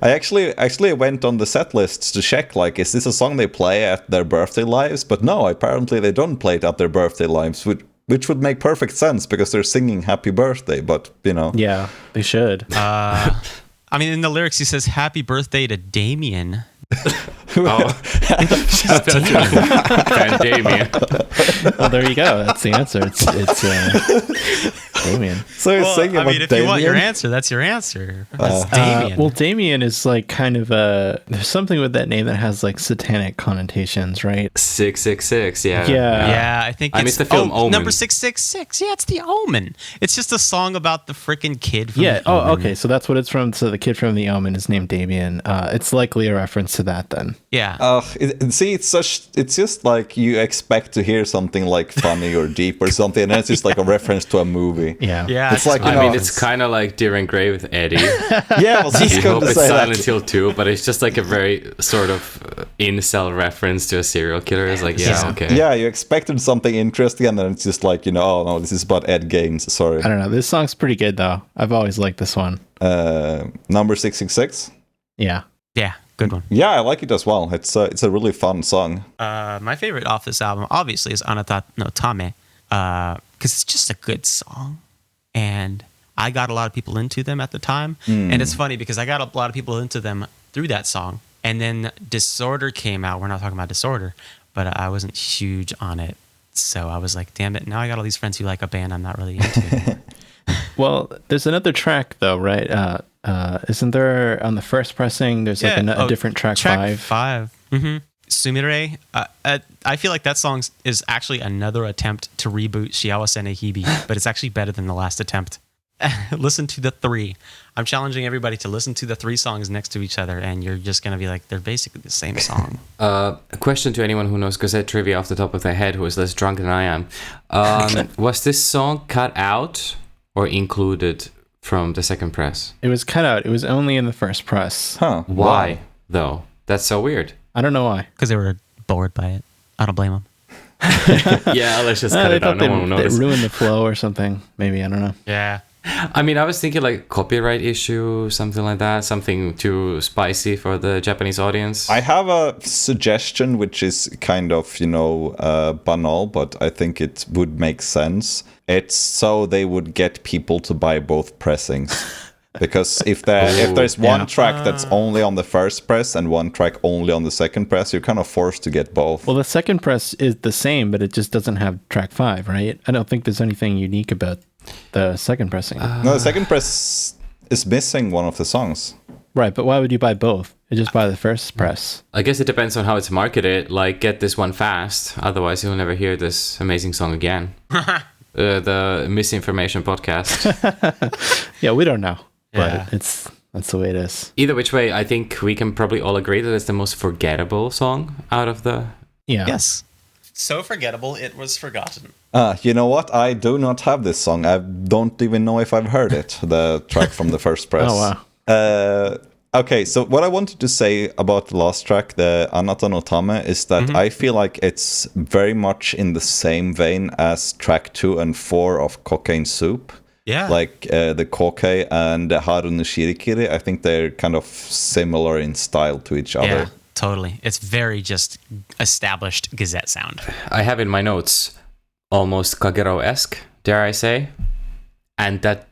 [SPEAKER 3] I actually went on the set lists to check, like, is this a song they play at their birthday lives? But no, apparently they don't play it at their birthday lives, which would make perfect sense because they're singing happy birthday, but,
[SPEAKER 4] Yeah, they should.
[SPEAKER 2] I mean, in the lyrics, he says, happy birthday to Damien.
[SPEAKER 1] Oh. Van Damien.
[SPEAKER 4] Well, there you go. That's the answer. It's Damien.
[SPEAKER 3] So you're saying about
[SPEAKER 2] if
[SPEAKER 3] Damien?
[SPEAKER 2] you want your answer, that's your answer. That's Damien.
[SPEAKER 4] Well, Damien is like kind of there's something with that name that has like satanic connotations, right?
[SPEAKER 1] 666, yeah.
[SPEAKER 2] Yeah, I think
[SPEAKER 1] it's the film Omen.
[SPEAKER 2] Number 666. Yeah, it's the Omen. It's just a song about the freaking kid from
[SPEAKER 4] Yeah.
[SPEAKER 2] the Omen.
[SPEAKER 4] Oh, okay. So that's what it's from. So the kid from The Omen is named Damien. It's likely a reference to that then.
[SPEAKER 2] Yeah.
[SPEAKER 3] It's just like you expect to hear something like funny or deep or something, and it's just like a reference to a movie.
[SPEAKER 4] Yeah.
[SPEAKER 2] Yeah.
[SPEAKER 3] It's like,
[SPEAKER 1] I mean, it's kind of like Dear and Grey with Eddie.
[SPEAKER 3] Yeah, I was just
[SPEAKER 1] You
[SPEAKER 3] going
[SPEAKER 1] hope
[SPEAKER 3] to
[SPEAKER 1] it's
[SPEAKER 3] say
[SPEAKER 1] Silent
[SPEAKER 3] that.
[SPEAKER 1] Hill 2, but it's just like a very sort of incel reference to a serial killer. It's like, yeah, okay.
[SPEAKER 3] Yeah, you expected something interesting, and then it's just like, oh no, this is about Ed Gaines. Sorry.
[SPEAKER 4] I don't know. This song's pretty good though. I've always liked this one.
[SPEAKER 3] Number 666.
[SPEAKER 4] Yeah.
[SPEAKER 2] Yeah. Good one.
[SPEAKER 3] Yeah, I like it as well. It's a really fun song.
[SPEAKER 2] My favorite off this album, obviously, is Anata no Tame, because it's just a good song, and I got a lot of people into them at the time. And it's funny because I got a lot of people into them through that song, and then Disorder came out. We're not talking about Disorder, but I wasn't huge on it, so I was like, damn it! Now I got all these friends who like a band I'm not really into anymore.
[SPEAKER 4] Well, there's another track though, right? Isn't there on the first pressing? There's like a different track 5.
[SPEAKER 2] 5. Mm-hmm. Sumire. I feel like that song is actually another attempt to reboot Shiawase ne Hibi, but it's actually better than the last attempt. Listen to the 3. I'm challenging everybody to listen to the 3 songs next to each other, and you're just gonna be like, they're basically the same song.
[SPEAKER 1] A question to anyone who knows Gazette trivia off the top of their head, who is less drunk than I am. Was this song cut out or included from the second press?
[SPEAKER 4] It was cut out. It was only in the first press.
[SPEAKER 3] Huh.
[SPEAKER 1] Why, though? That's so weird.
[SPEAKER 4] I don't know why.
[SPEAKER 2] Because they were bored by it. I don't blame them.
[SPEAKER 1] Yeah, let's just cut
[SPEAKER 4] They
[SPEAKER 1] it out.
[SPEAKER 4] thought
[SPEAKER 1] No one will
[SPEAKER 4] they
[SPEAKER 1] notice.
[SPEAKER 4] ruined the flow or something. Maybe, I don't know.
[SPEAKER 2] Yeah.
[SPEAKER 1] I mean, I was thinking like copyright issue, something like that, something too spicy for the Japanese audience.
[SPEAKER 3] I have a suggestion which is kind of, banal, but I think it would make sense. It's so they would get people to buy both pressings. Because if there's one track that's only on the first press and one track only on the second press, you're kind of forced to get both.
[SPEAKER 4] Well, the second press is the same, but it just doesn't have track 5, right? I don't think there's anything unique about the second pressing.
[SPEAKER 3] No, the second press is missing one of the songs.
[SPEAKER 4] Right, but why would you buy both? You just buy the first press.
[SPEAKER 1] I guess it depends on how it's marketed. Like, get this one fast, otherwise you'll never hear this amazing song again. The Misinformation Podcast.
[SPEAKER 4] Yeah, we don't know,
[SPEAKER 2] Yeah.
[SPEAKER 4] but that's the way it is.
[SPEAKER 1] Either which way, I think we can probably all agree that it's the most forgettable song out of the...
[SPEAKER 4] Yeah.
[SPEAKER 2] Yes. So forgettable, it was forgotten.
[SPEAKER 3] You know what? I do not have this song. I don't even know if I've heard it, the track from the first press.
[SPEAKER 4] Oh, wow.
[SPEAKER 3] Okay, so what I wanted to say about the last track, the Anata no Tame, is that I feel like it's very much in the same vein as track 2 and 4 of Cocaine Soup.
[SPEAKER 2] Yeah.
[SPEAKER 3] Like the Kokei and the Haru no Shirikiri, I think they're kind of similar in style to each other.
[SPEAKER 2] Yeah, totally. It's very just established Gazette sound.
[SPEAKER 1] I have in my notes almost Kagero-esque, dare I say. And that,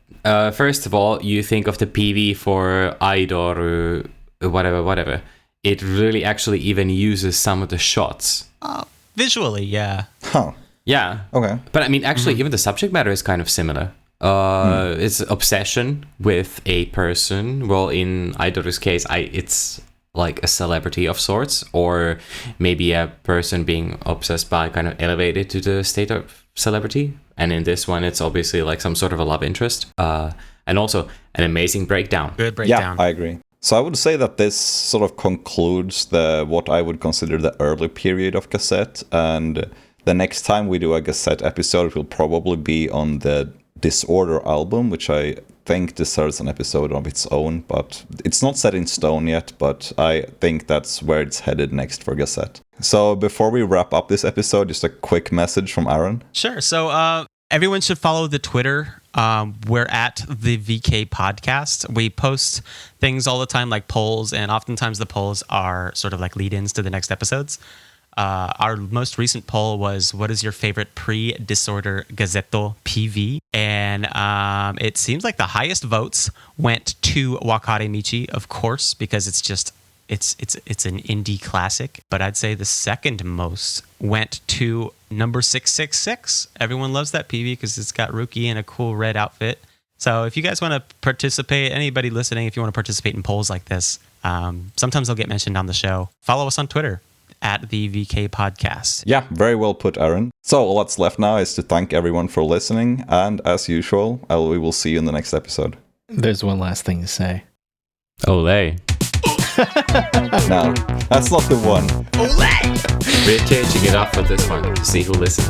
[SPEAKER 1] first of all, you think of the PV for Aidoru, whatever. It really actually even uses some of the shots.
[SPEAKER 2] Visually, yeah.
[SPEAKER 3] Huh.
[SPEAKER 1] Yeah.
[SPEAKER 3] Okay.
[SPEAKER 1] But I mean, actually, even the subject matter is kind of similar. It's obsession with a person. Well, in Aidoru's case, it's like a celebrity of sorts, or maybe a person being obsessed by kind of elevated to the state of celebrity. And in this one, it's obviously like some sort of a love interest. And also an amazing breakdown.
[SPEAKER 2] Good breakdown.
[SPEAKER 3] Yeah, I agree. So I would say that this sort of concludes what I would consider the early period of Gazette. And the next time we do a Gazette episode, it will probably be on the Disorder album, which I think deserves an episode of its own, but it's not set in stone yet, but I think that's where it's headed next for Gazette. So before we wrap up this episode, just a quick message from Aaron.
[SPEAKER 2] Sure. So everyone should follow the Twitter. We're at the VK Podcast. We post things all the time, like polls, and oftentimes the polls are sort of like lead-ins to the next episodes. Our most recent poll was, what is your favorite pre-Disorder Gazetto PV? And it seems like the highest votes went to Wakare Michi, of course, because it's just It's an indie classic, but I'd say the second most went to number 666. Everyone loves that PV because it's got Ruki in a cool red outfit. So if you guys want to participate, anybody listening, if you want to participate in polls like this, sometimes they'll get mentioned on the show. Follow us on Twitter at the VK Podcast.
[SPEAKER 3] Yeah, very well put, Aaron. So all that's left now is to thank everyone for listening. And as usual, we will see you in the next episode.
[SPEAKER 4] There's one last thing to say.
[SPEAKER 1] Olay.
[SPEAKER 3] No, that's not the one.
[SPEAKER 1] We're changing it up for this one to see who listens.